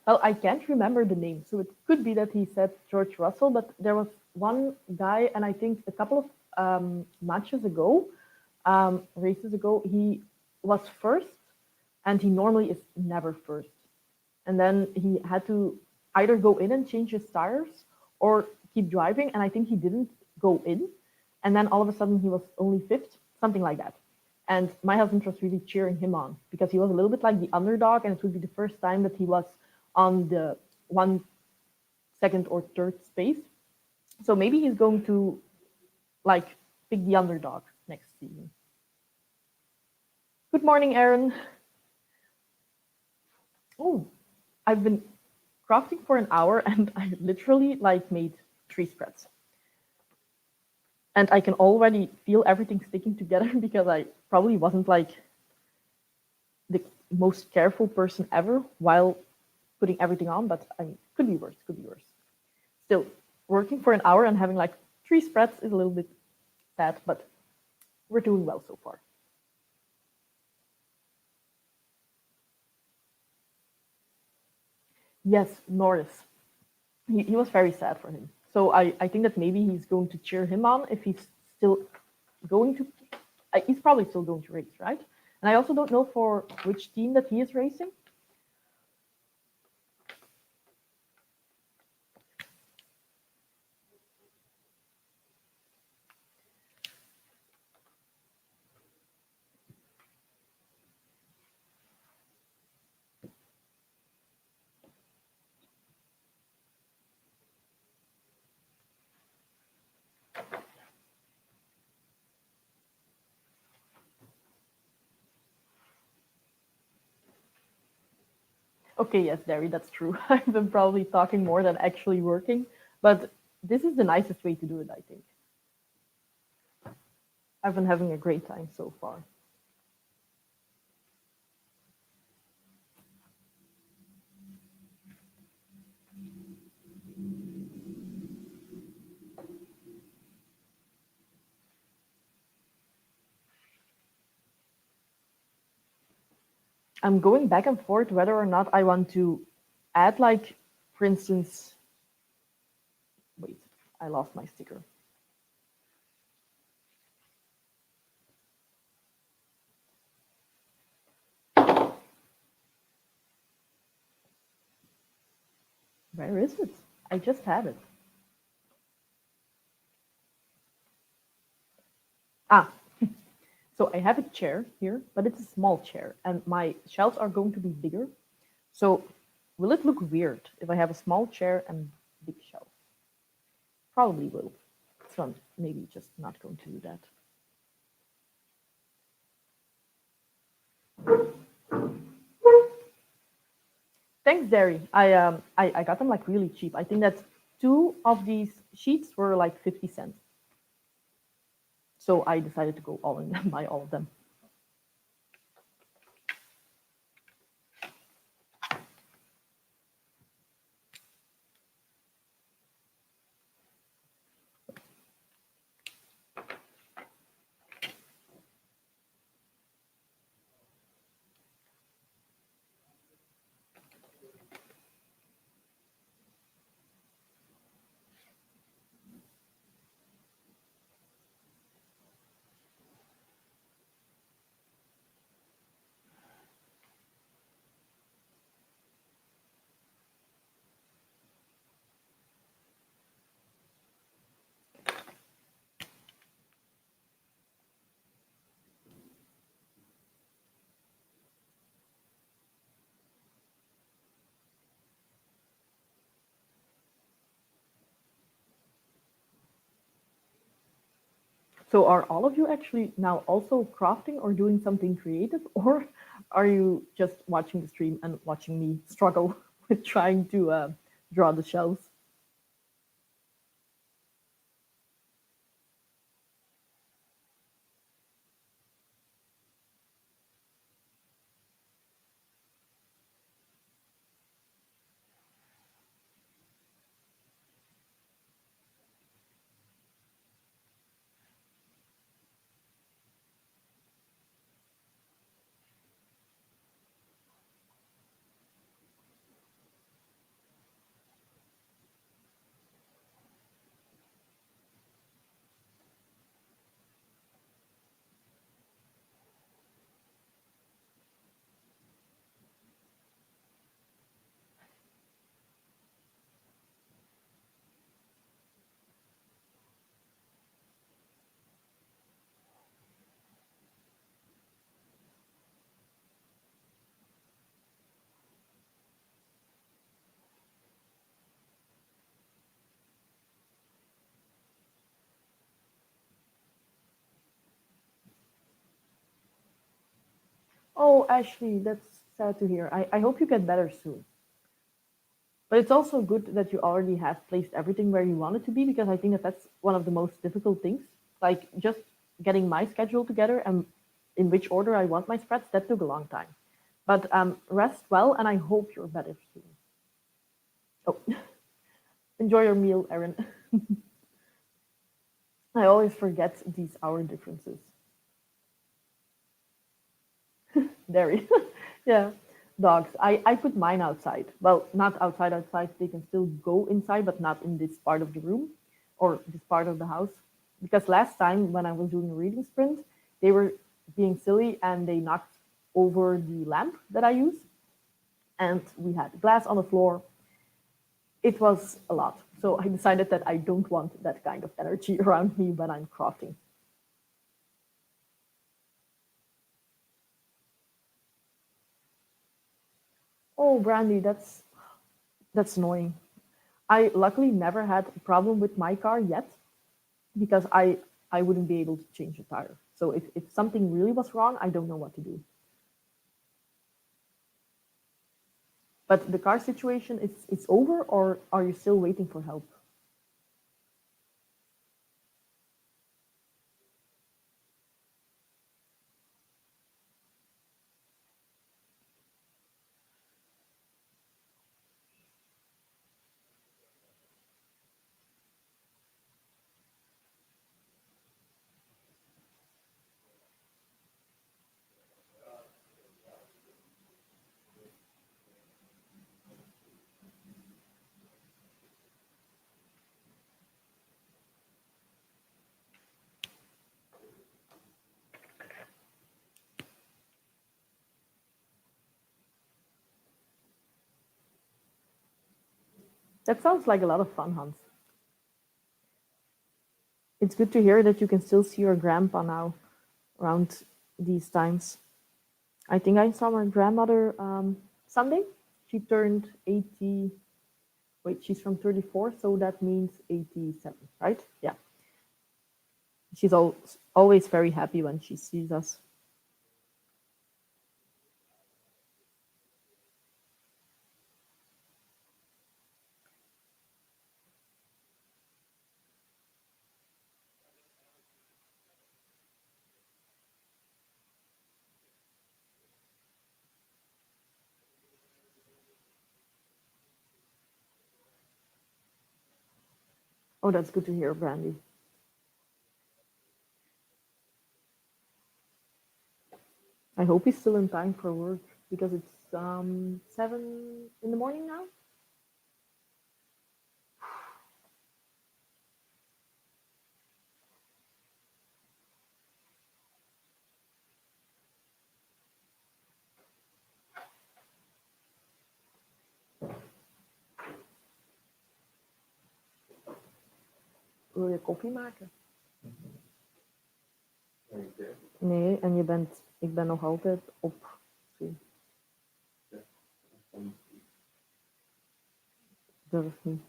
Well, I can't remember the name, so it could be that he said George Russell, but there was one guy, and I think a couple of matches ago, races ago, he was first, and he normally is never first. And then he had to either go in and change his tires or keep driving, and I think he didn't go in. And then all of a sudden he was only fifth, something like that. And my husband was really cheering him on because he was a little bit like the underdog, and it would be the first time that he was on the one, second, or third space. So maybe he's going to like pick the underdog next season. Good morning, Aaron. Oh, I've been crafting for an hour and I literally like made 3 spreads. And I can already feel everything sticking together because I probably wasn't like the most careful person ever while putting everything on, but I mean, could be worse, could be worse. Still, working for an hour and having like 3 spreads is a little bit sad, but we're doing well so far. Yes, Norris. He was very sad for him. So I think that maybe he's going to cheer him on if he's still going to. He's probably still going to race, right? And I also don't know for which team that he is racing. Okay, yes, Derry, that's true. I've been probably talking more than actually working, but this is the nicest way to do it, I think. I've been having a great time so far. I'm going back and forth whether or not I want to add, like, for instance, wait, I lost my sticker. Where is it? I just had it. Ah, so I have a chair here, but it's a small chair, and my shelves are going to be bigger. So will it look weird if I have a small chair and big shelf? Probably will. So I'm maybe just not going to do that. Thanks, Derry. I got them like really cheap. I think that 2 of these sheets were like 50 cents. So I decided to go all in and buy all of them. So are all of you actually now also crafting or doing something creative, or are you just watching the stream and watching me struggle with trying to draw the shells? Oh, Ashley, that's sad to hear. I hope you get better soon. But it's also good that you already have placed everything where you want it to be because I think that that's one of the most difficult things. Like just getting my schedule together and in which order I want my spreads, that took a long time. But rest well, and I hope you're better soon. Oh, enjoy your meal, Erin. I always forget these hour differences. Dairy. Yeah. Dogs. I put mine outside. Well, not outside. They can still go inside, but not in this part of the room or this part of the house. Because last time when I was doing a reading sprint, they were being silly and they knocked over the lamp that I use. And we had glass on the floor. It was a lot. So I decided that I don't want that kind of energy around me when I'm crafting. Oh, Brandy, that's annoying. I luckily never had a problem with my car yet because I wouldn't be able to change the tire. So if something really was wrong, I don't know what to do. But the car situation is over, or are you still waiting for help? That sounds like a lot of fun, Hans. It's good to hear that you can still see your grandpa now around these times. I think I saw my grandmother Sunday. She turned 80. Wait, she's from 34, so that means 87, right? Yeah. She's always very happy when she sees us. Oh, that's good to hear, Brandy. I hope he's still in time for work because it's 7 in the morning now. Wil je koffie maken? Nee, en ik ben nog altijd op. Zie, durf niet.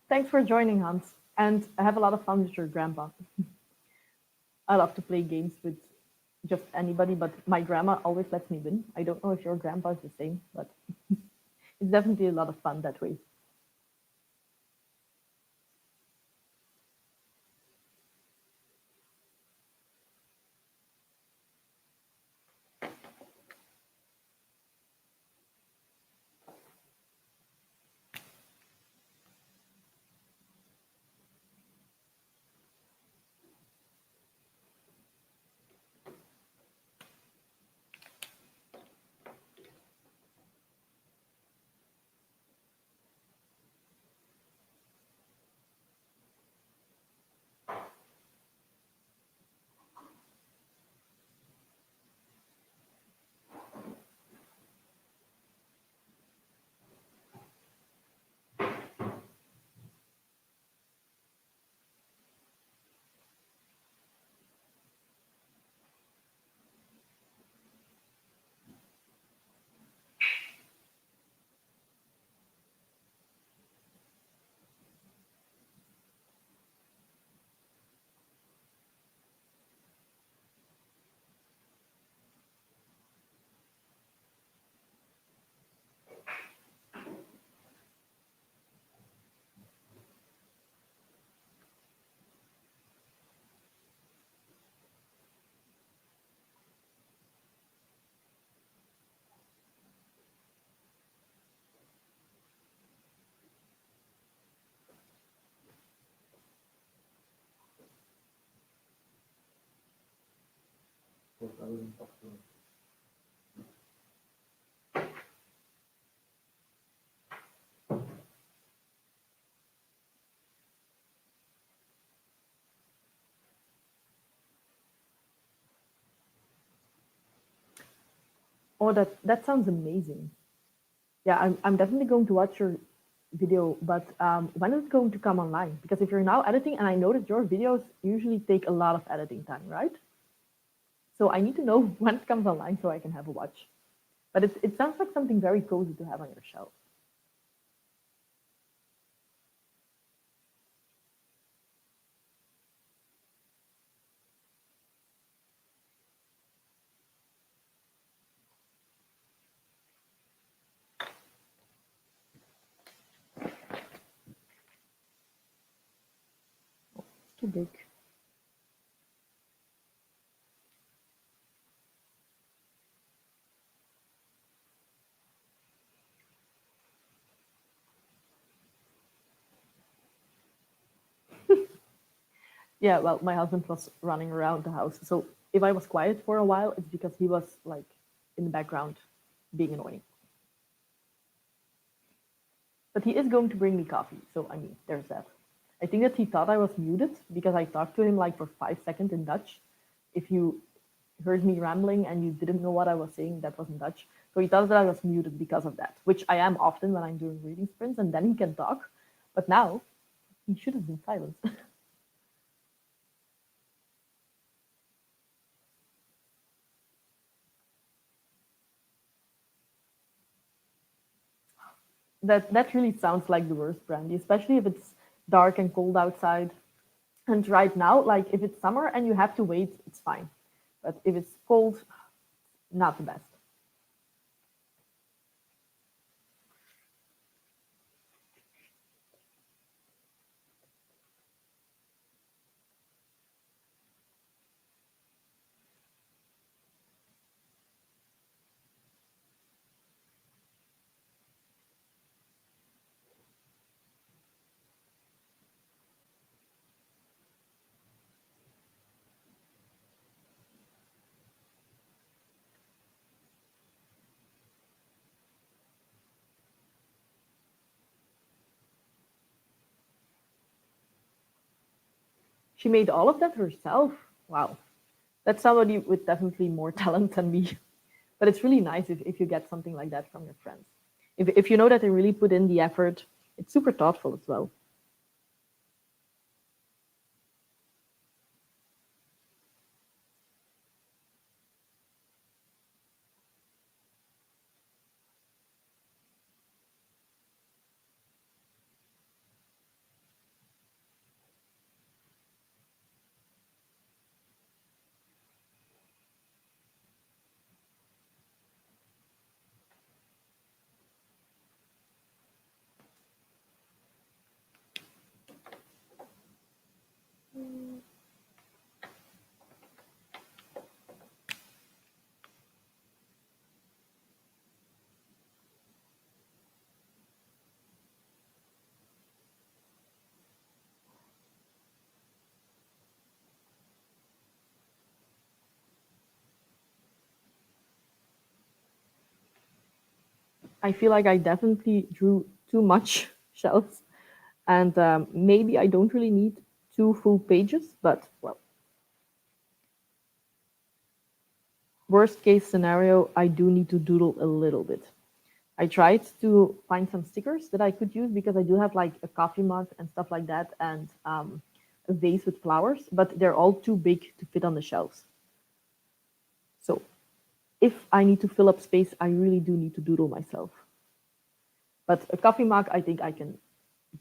Thanks for joining, Hans, and have a lot of fun with your grandpa. I love to play games with just anybody, but my grandma always lets me win. I don't know if your grandpa is the same, but it's definitely a lot of fun that way. Oh, that sounds amazing. Yeah, I'm definitely going to watch your video, but when is it going to come online? Because if you're now editing, and I know that your videos usually take a lot of editing time, right? So I need to know when it comes online so I can have a watch. But it sounds like something very cozy to have on your shelf. It's too big. Yeah, well, my husband was running around the house. So if I was quiet for a while, it's because he was like in the background being annoying. But he is going to bring me coffee. So, I mean, there's that. I think that he thought I was muted because I talked to him like for 5 seconds in Dutch. If you heard me rambling and you didn't know what I was saying, that was in Dutch. So he thought that I was muted because of that, which I am often when I'm doing reading sprints, and then he can talk. But now he should have been silent. That really sounds like the worst, Brandy, especially if it's dark and cold outside. And right now, like if it's summer and you have to wait, it's fine. But if it's cold, not the best. She made all of that herself. Wow. That's somebody with definitely more talent than me. But it's really nice if you get something like that from your friends. If you know that they really put in the effort, it's super thoughtful as well. I feel like I definitely drew too much shells, and maybe I don't really need two full pages, but well, worst case scenario, I do need to doodle a little bit. I tried to find some stickers that I could use because I do have like a coffee mug and stuff like that, and a vase with flowers, but they're all too big to fit on the shelves. So if I need to fill up space, I really do need to doodle myself. But a coffee mug, I think I can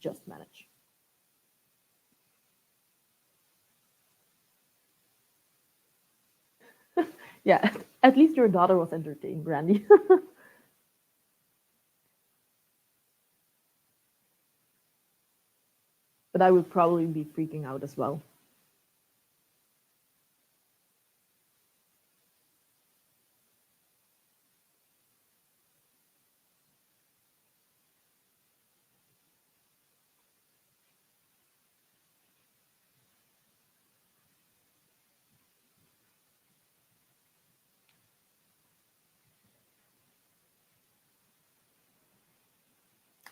just manage. Yeah, at least your daughter was entertained, Brandy. But I would probably be freaking out as well.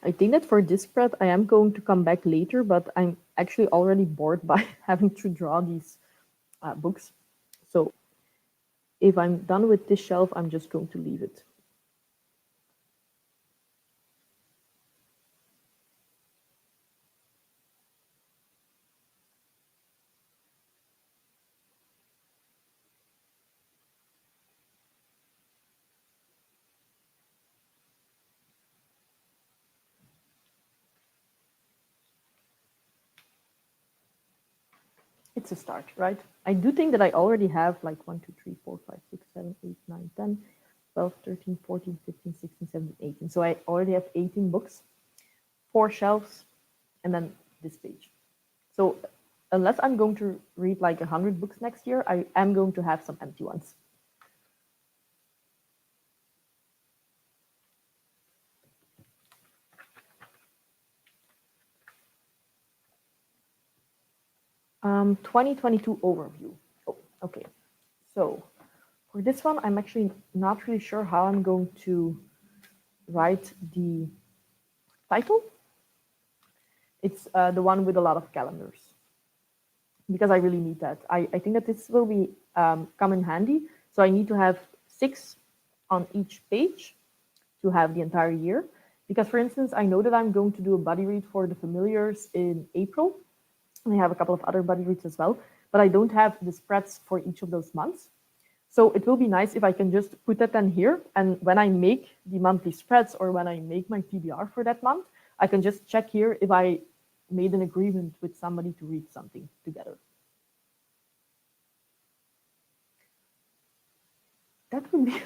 I think that for this spread, I am going to come back later, but I'm actually already bored by having to draw these books. So if I'm done with this shelf, I'm just going to leave it. It's a start, right? I do think that I already have like 1, 2, 3, 4, 5, 6, 7, 8, 9, 10, 12, 13, 14, 15, 16, 17, 18. So I already have 18 books, 4 shelves, and then this page. So unless I'm going to read like 100 books next year, I am going to have some empty ones. 2022 overview. Oh, okay. So for this one, I'm actually not really sure how I'm going to write the title. It's the one with a lot of calendars because I really need that. I think that this will be come in handy. So I need to have 6 on each page to have the entire year. Because for instance, I know that I'm going to do a buddy read for the familiars in April. And I have a couple of other buddy reads as well, but I don't have the spreads for each of those months. So it will be nice if I can just put that in here. And when I make the monthly spreads or when I make my TBR for that month, I can just check here if I made an agreement with somebody to read something together. That would be,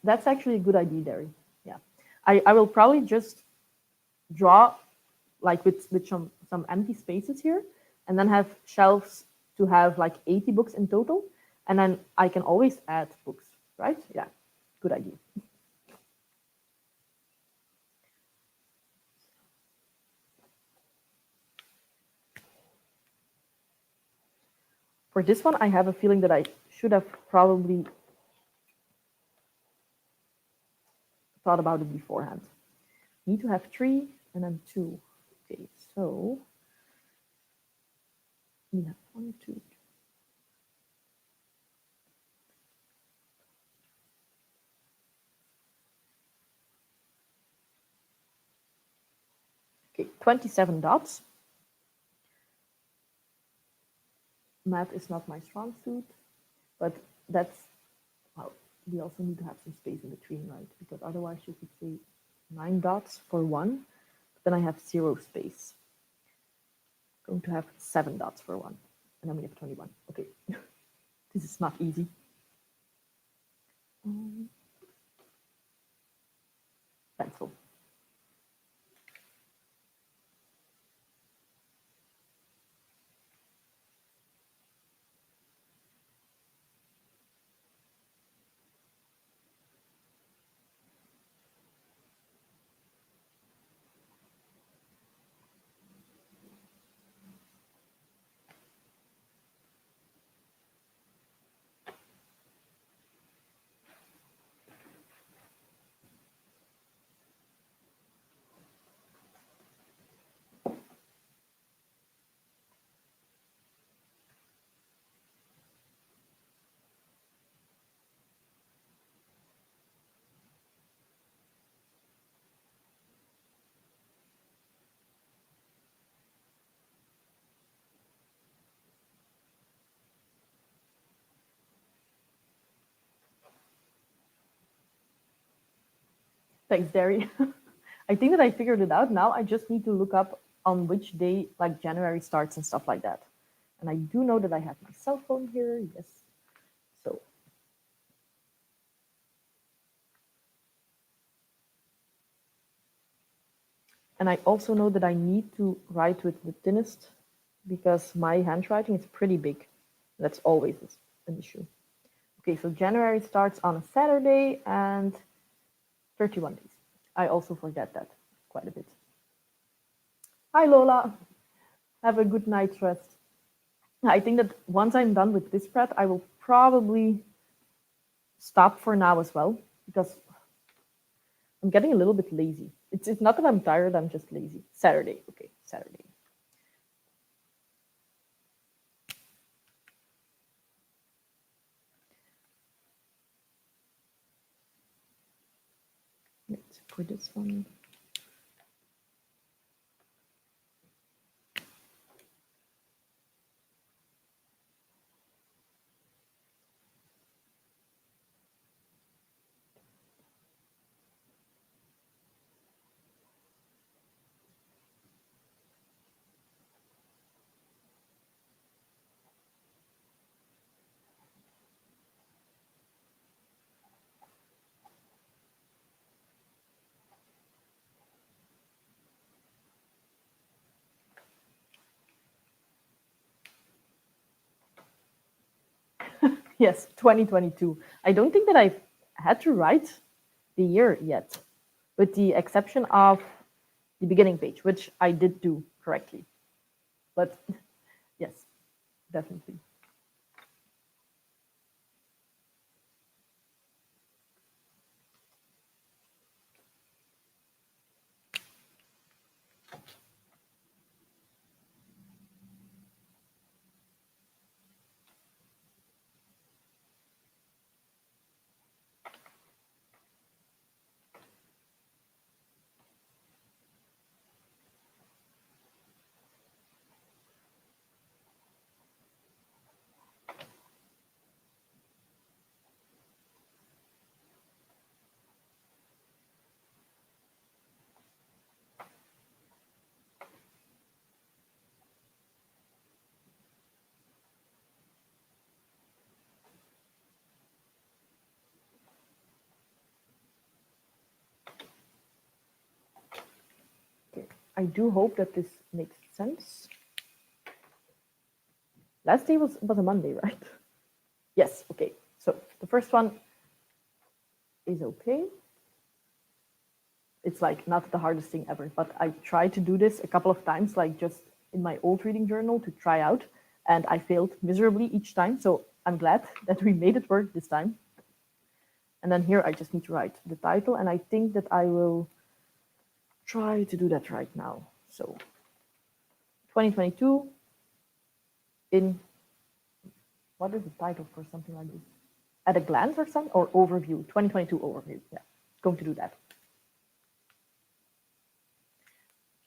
that's actually a good idea, Derry. Yeah. I will probably just draw like with some empty spaces here and then have shelves to have like 80 books in total. And then I can always add books, right? Yeah, good idea. For this one, I have a feeling that I should have probably thought about it beforehand. Need to have 3 and then 2. Okay, so we have 1, 2. Okay, 27 dots. Math is not my strong suit, but that's, well, we also need to have some space in between, right? Because otherwise you could say 9 dots for 1, but then I have 0 space. I'm going to have 7 dots for 1, and then we have 21. Okay, this is not easy. Pencil. Thanks, Derry. I think that I figured it out. Now I just need to look up on which day like January starts and stuff like that. And I do know that I have my cell phone here. Yes. So and I also know that I need to write with the thinnest because my handwriting is pretty big. That's always an issue. Okay, so January starts on a Saturday and 31 days. I also forget that quite a bit. Hi, Lola. Have a good night's rest. I think that once I'm done with this spread, I will probably stop for now as well because I'm getting a little bit lazy. It's not that I'm tired, I'm just lazy. Saturday, okay, Saturday. Let's put this one. Yes, 2022. I don't think that I've had to write the year yet, with the exception of the beginning page, which I did do correctly. But yes, definitely. Okay. I do hope that this makes sense. Last day was a Monday, right? Yes, okay. So the first one is okay. It's like not the hardest thing ever, but I tried to do this a couple of times, like just in my old reading journal to try out, and I failed miserably each time. So I'm glad that we made it work this time. And then here I just need to write the title, and I think that I will try to do that right now. So 2022 in, what is the title for something like this? At a glance or something, or overview, 2022 overview. Yeah, going to do that.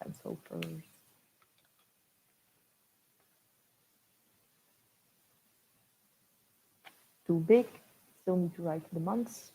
Pencil first. Too big, still need to write the months.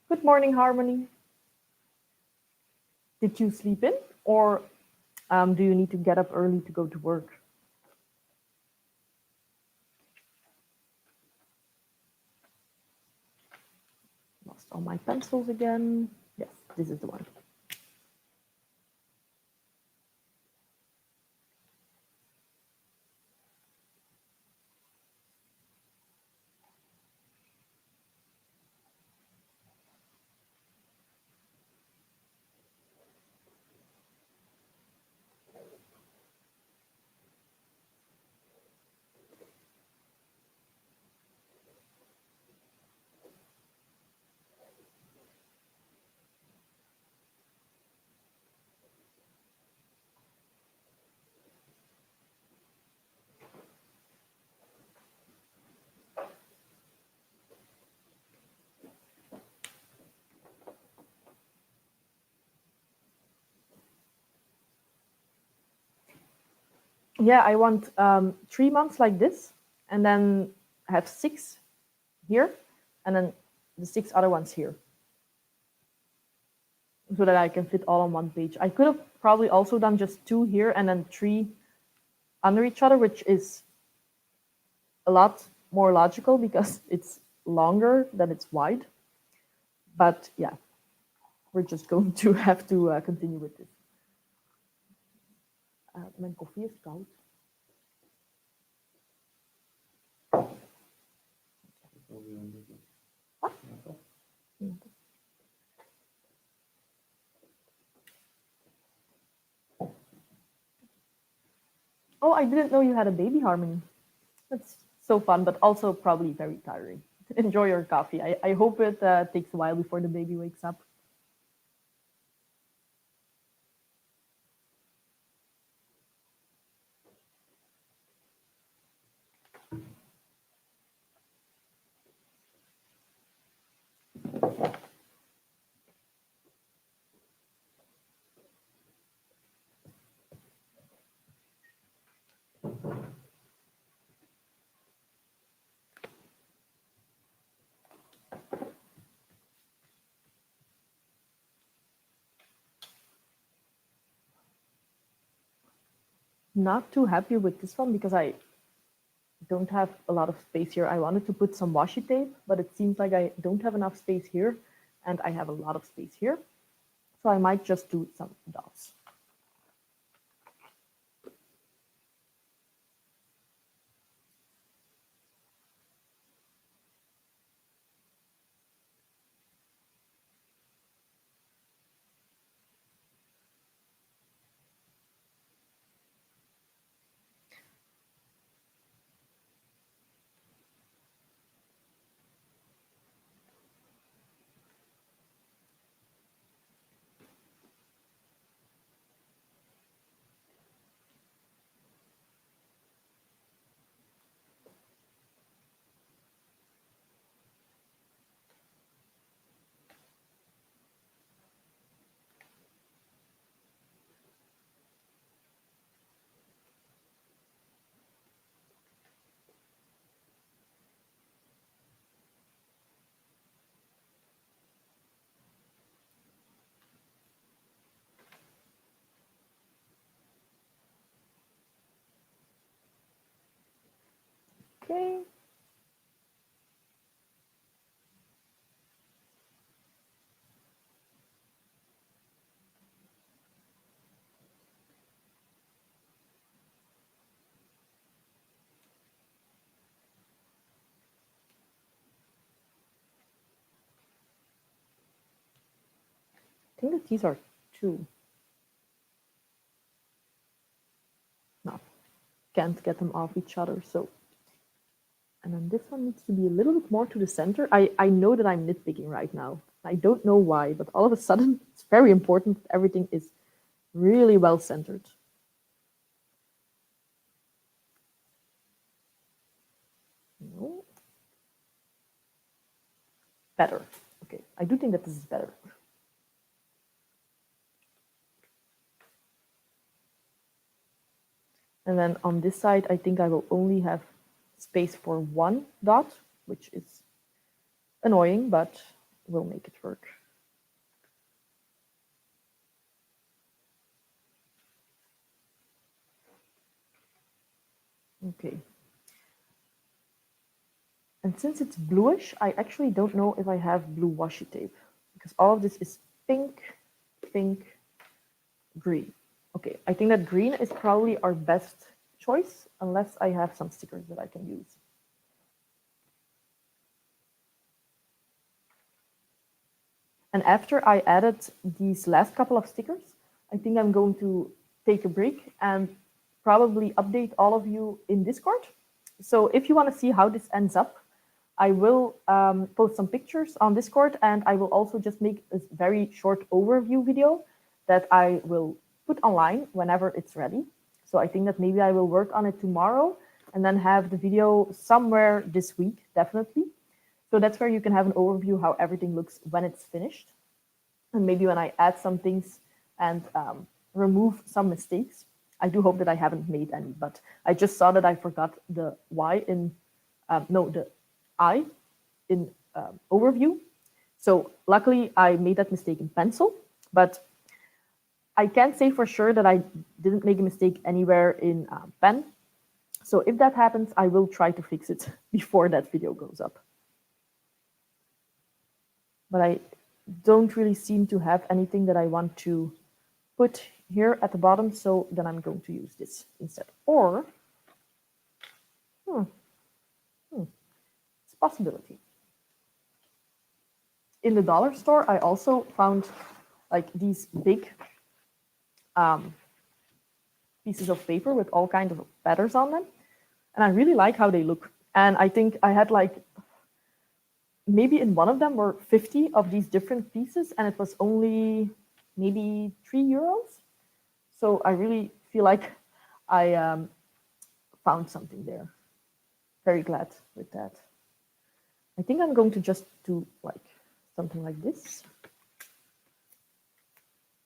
Good morning, Harmony. Did you sleep in, or do you need to get up early to go to work? Lost all my pencils again. Yes, this is the one. Yeah, I want 3 months like this, and then have 6 here, and then the 6 other ones here, so that I can fit all on one page. I could have probably also done just 2 here and then 3 under each other, which is a lot more logical because it's longer than it's wide. But yeah, we're just going to have to continue with this. Mijn koffie is koud. What? Oh, I didn't know you had a baby, Harmony. That's so fun, but also probably very tiring. Enjoy your coffee. I hope it takes a while before the baby wakes up. Not too happy with this one because I don't have a lot of space here. I wanted to put some washi tape, but it seems like I don't have enough space here, and I have a lot of space here. So I might just do some dots. Okay. I think that these are two. No, can't get them off each other. So, and then this one needs to be a little bit more to the center. I know that I'm nitpicking right now. I don't know why, but all of a sudden it's very important that everything is really well centered. No. Better. Okay, I do think that this is better. And then on this side, I think I will only have space for one dot, which is annoying, but we'll make it work. Okay. And since it's bluish, I actually don't know if I have blue washi tape because all of this is pink, pink, green. Okay, I think that green is probably our best choice unless I have some stickers that I can use. And after I added these last couple of stickers, I think I'm going to take a break and probably update all of you in Discord. So if you want to see how this ends up, I will post some pictures on Discord, and I will also just make a very short overview video that I will put online whenever it's ready. So I think that maybe I will work on it tomorrow and then have the video somewhere this week, definitely. So that's where you can have an overview how everything looks when it's finished. And maybe when I add some things and remove some mistakes. I do hope that I haven't made any, but I just saw that I forgot the Y in, the I in overview. So luckily I made that mistake in pencil, but I can't say for sure that I didn't make a mistake anywhere in pen. So if that happens, I will try to fix it before that video goes up. But I don't really seem to have anything that I want to put here at the bottom, so then I'm going to use this instead. Or, it's a possibility. In the dollar store, I also found like these big pieces of paper with all kinds of patterns on them. And I really like how they look. And I think I had like, maybe in one of them were 50 of these different pieces, and it was only maybe €3. So I really feel like I found something there. Very glad with that. I think I'm going to just do like something like this.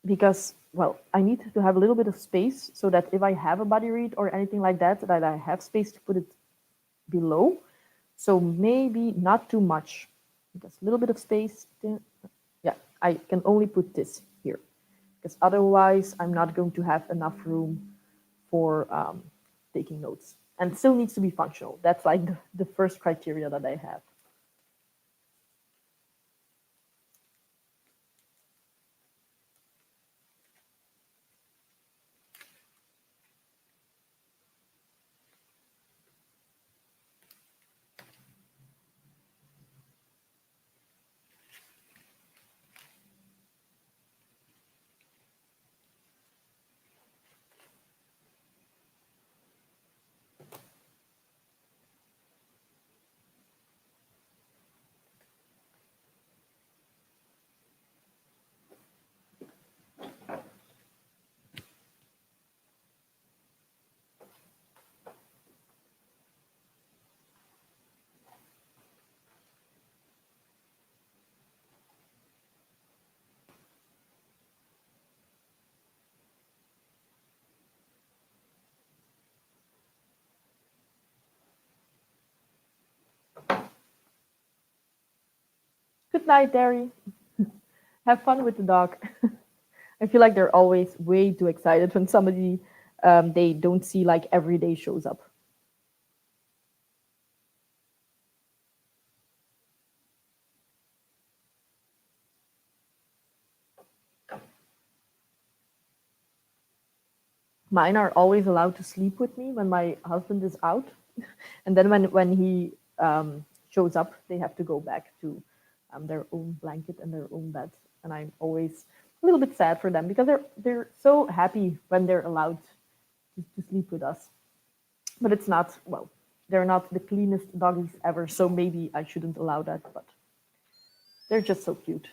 Because, well, I need to have a little bit of space so that if I have a body read or anything like that, that I have space to put it below. So maybe not too much. Just a little bit of space. Yeah, I can only put this here. Because otherwise, I'm not going to have enough room for taking notes. And it still needs to be functional. That's like the first criteria that I have. Good night, Derry. Have fun with the dog. I feel like they're always way too excited when somebody they don't see like every day shows up. Mine are always allowed to sleep with me when my husband is out, and then when he shows up, they have to go back to their own blanket and their own bed. And I'm always a little bit sad for them because they're so happy when they're allowed to sleep with us. But it's not, well, they're not the cleanest doggies ever, so maybe I shouldn't allow that. But they're just so cute.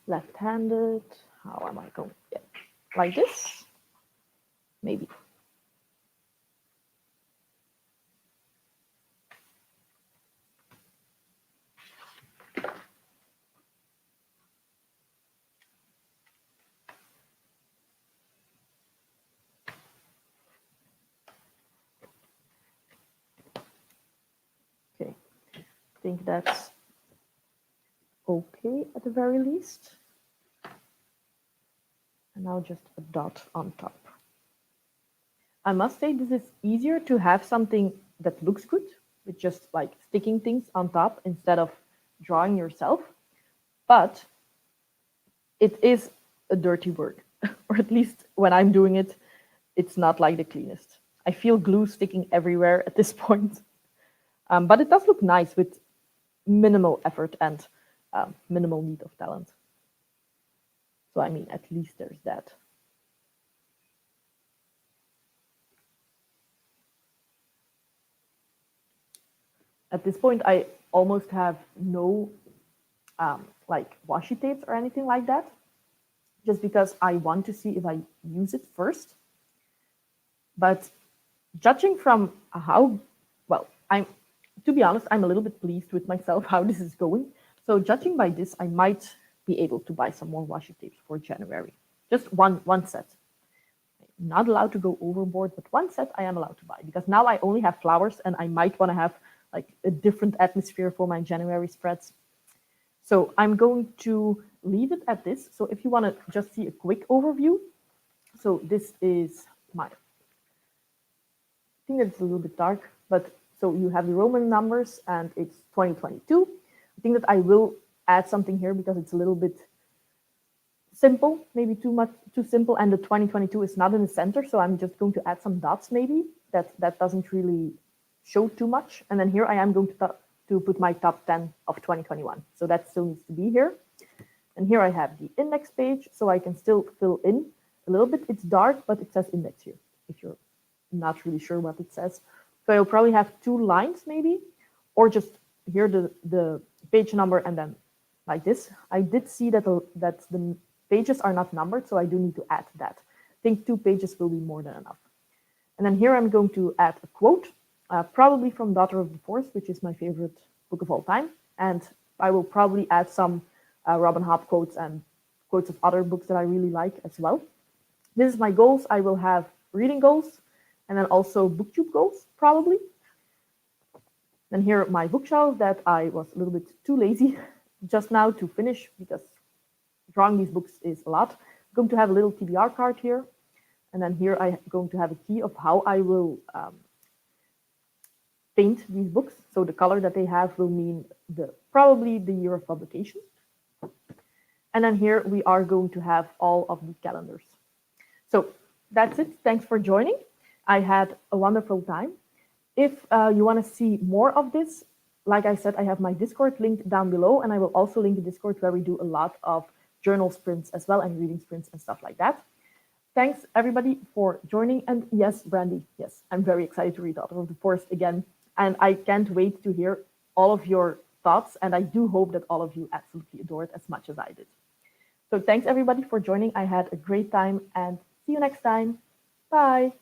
Left-handed. How am I going? Yeah. Like this? Maybe. Okay. I think that's okay at the very least. And now just a dot on top. I must say this is easier to have something that looks good with just like sticking things on top instead of drawing yourself. But it is a dirty work, or at least when I'm doing it, it's not like the cleanest. I feel glue sticking everywhere at this point. But it does look nice with minimal effort and minimal need of talent. So I mean, at least there's that. At this point, I almost have no like washi tapes or anything like that, just because I want to see if I use it first. But judging from how well, to be honest, I'm a little bit pleased with myself how this is going. So judging by this, I might be able to buy some more washi tapes for January. Just one set. I'm not allowed to go overboard, but one set I am allowed to buy, because now I only have flowers and I might want to have like a different atmosphere for my January spreads. So I'm going to leave it at this. So if you want to just see a quick overview, so this is my, I think it's a little bit dark, but so you have the Roman numbers and it's 2022. I think that I will add something here because it's a little bit simple, maybe too simple, and the 2022 is not in the center, so I'm just going to add some dots maybe. That doesn't really show too much. And then here I am going to put my top 10 of 2021. So that still needs to be here. And here I have the index page, so I can still fill in a little bit. It's dark, but it says index here, if you're not really sure what it says. So I'll probably have 2 lines maybe, or just here the page number and then like this. I did see that the pages are not numbered, so I do need to add that. I think 2 pages will be more than enough. And then here I'm going to add a quote, probably from Daughter of the Forest, which is my favorite book of all time. And I will probably add some Robin Hobb quotes and quotes of other books that I really like as well. This is my goals. I will have reading goals and then also booktube goals, probably. And here are my bookshelf that I was a little bit too lazy just now to finish, because drawing these books is a lot. I'm going to have a little TBR card here. And then here I'm going to have a key of how I will paint these books. So the color that they have will mean probably the year of publication. And then here we are going to have all of the calendars. So that's it. Thanks for joining. I had a wonderful time. If you want to see more of this, like I said, I have my Discord linked down below, and I will also link the Discord where we do a lot of journal sprints as well, and reading sprints and stuff like that. Thanks everybody for joining. And yes, Brandy, yes, I'm very excited to read Daughter of the Forest again. And I can't wait to hear all of your thoughts. And I do hope that all of you absolutely adore it as much as I did. So thanks everybody for joining. I had a great time, and see you next time. Bye.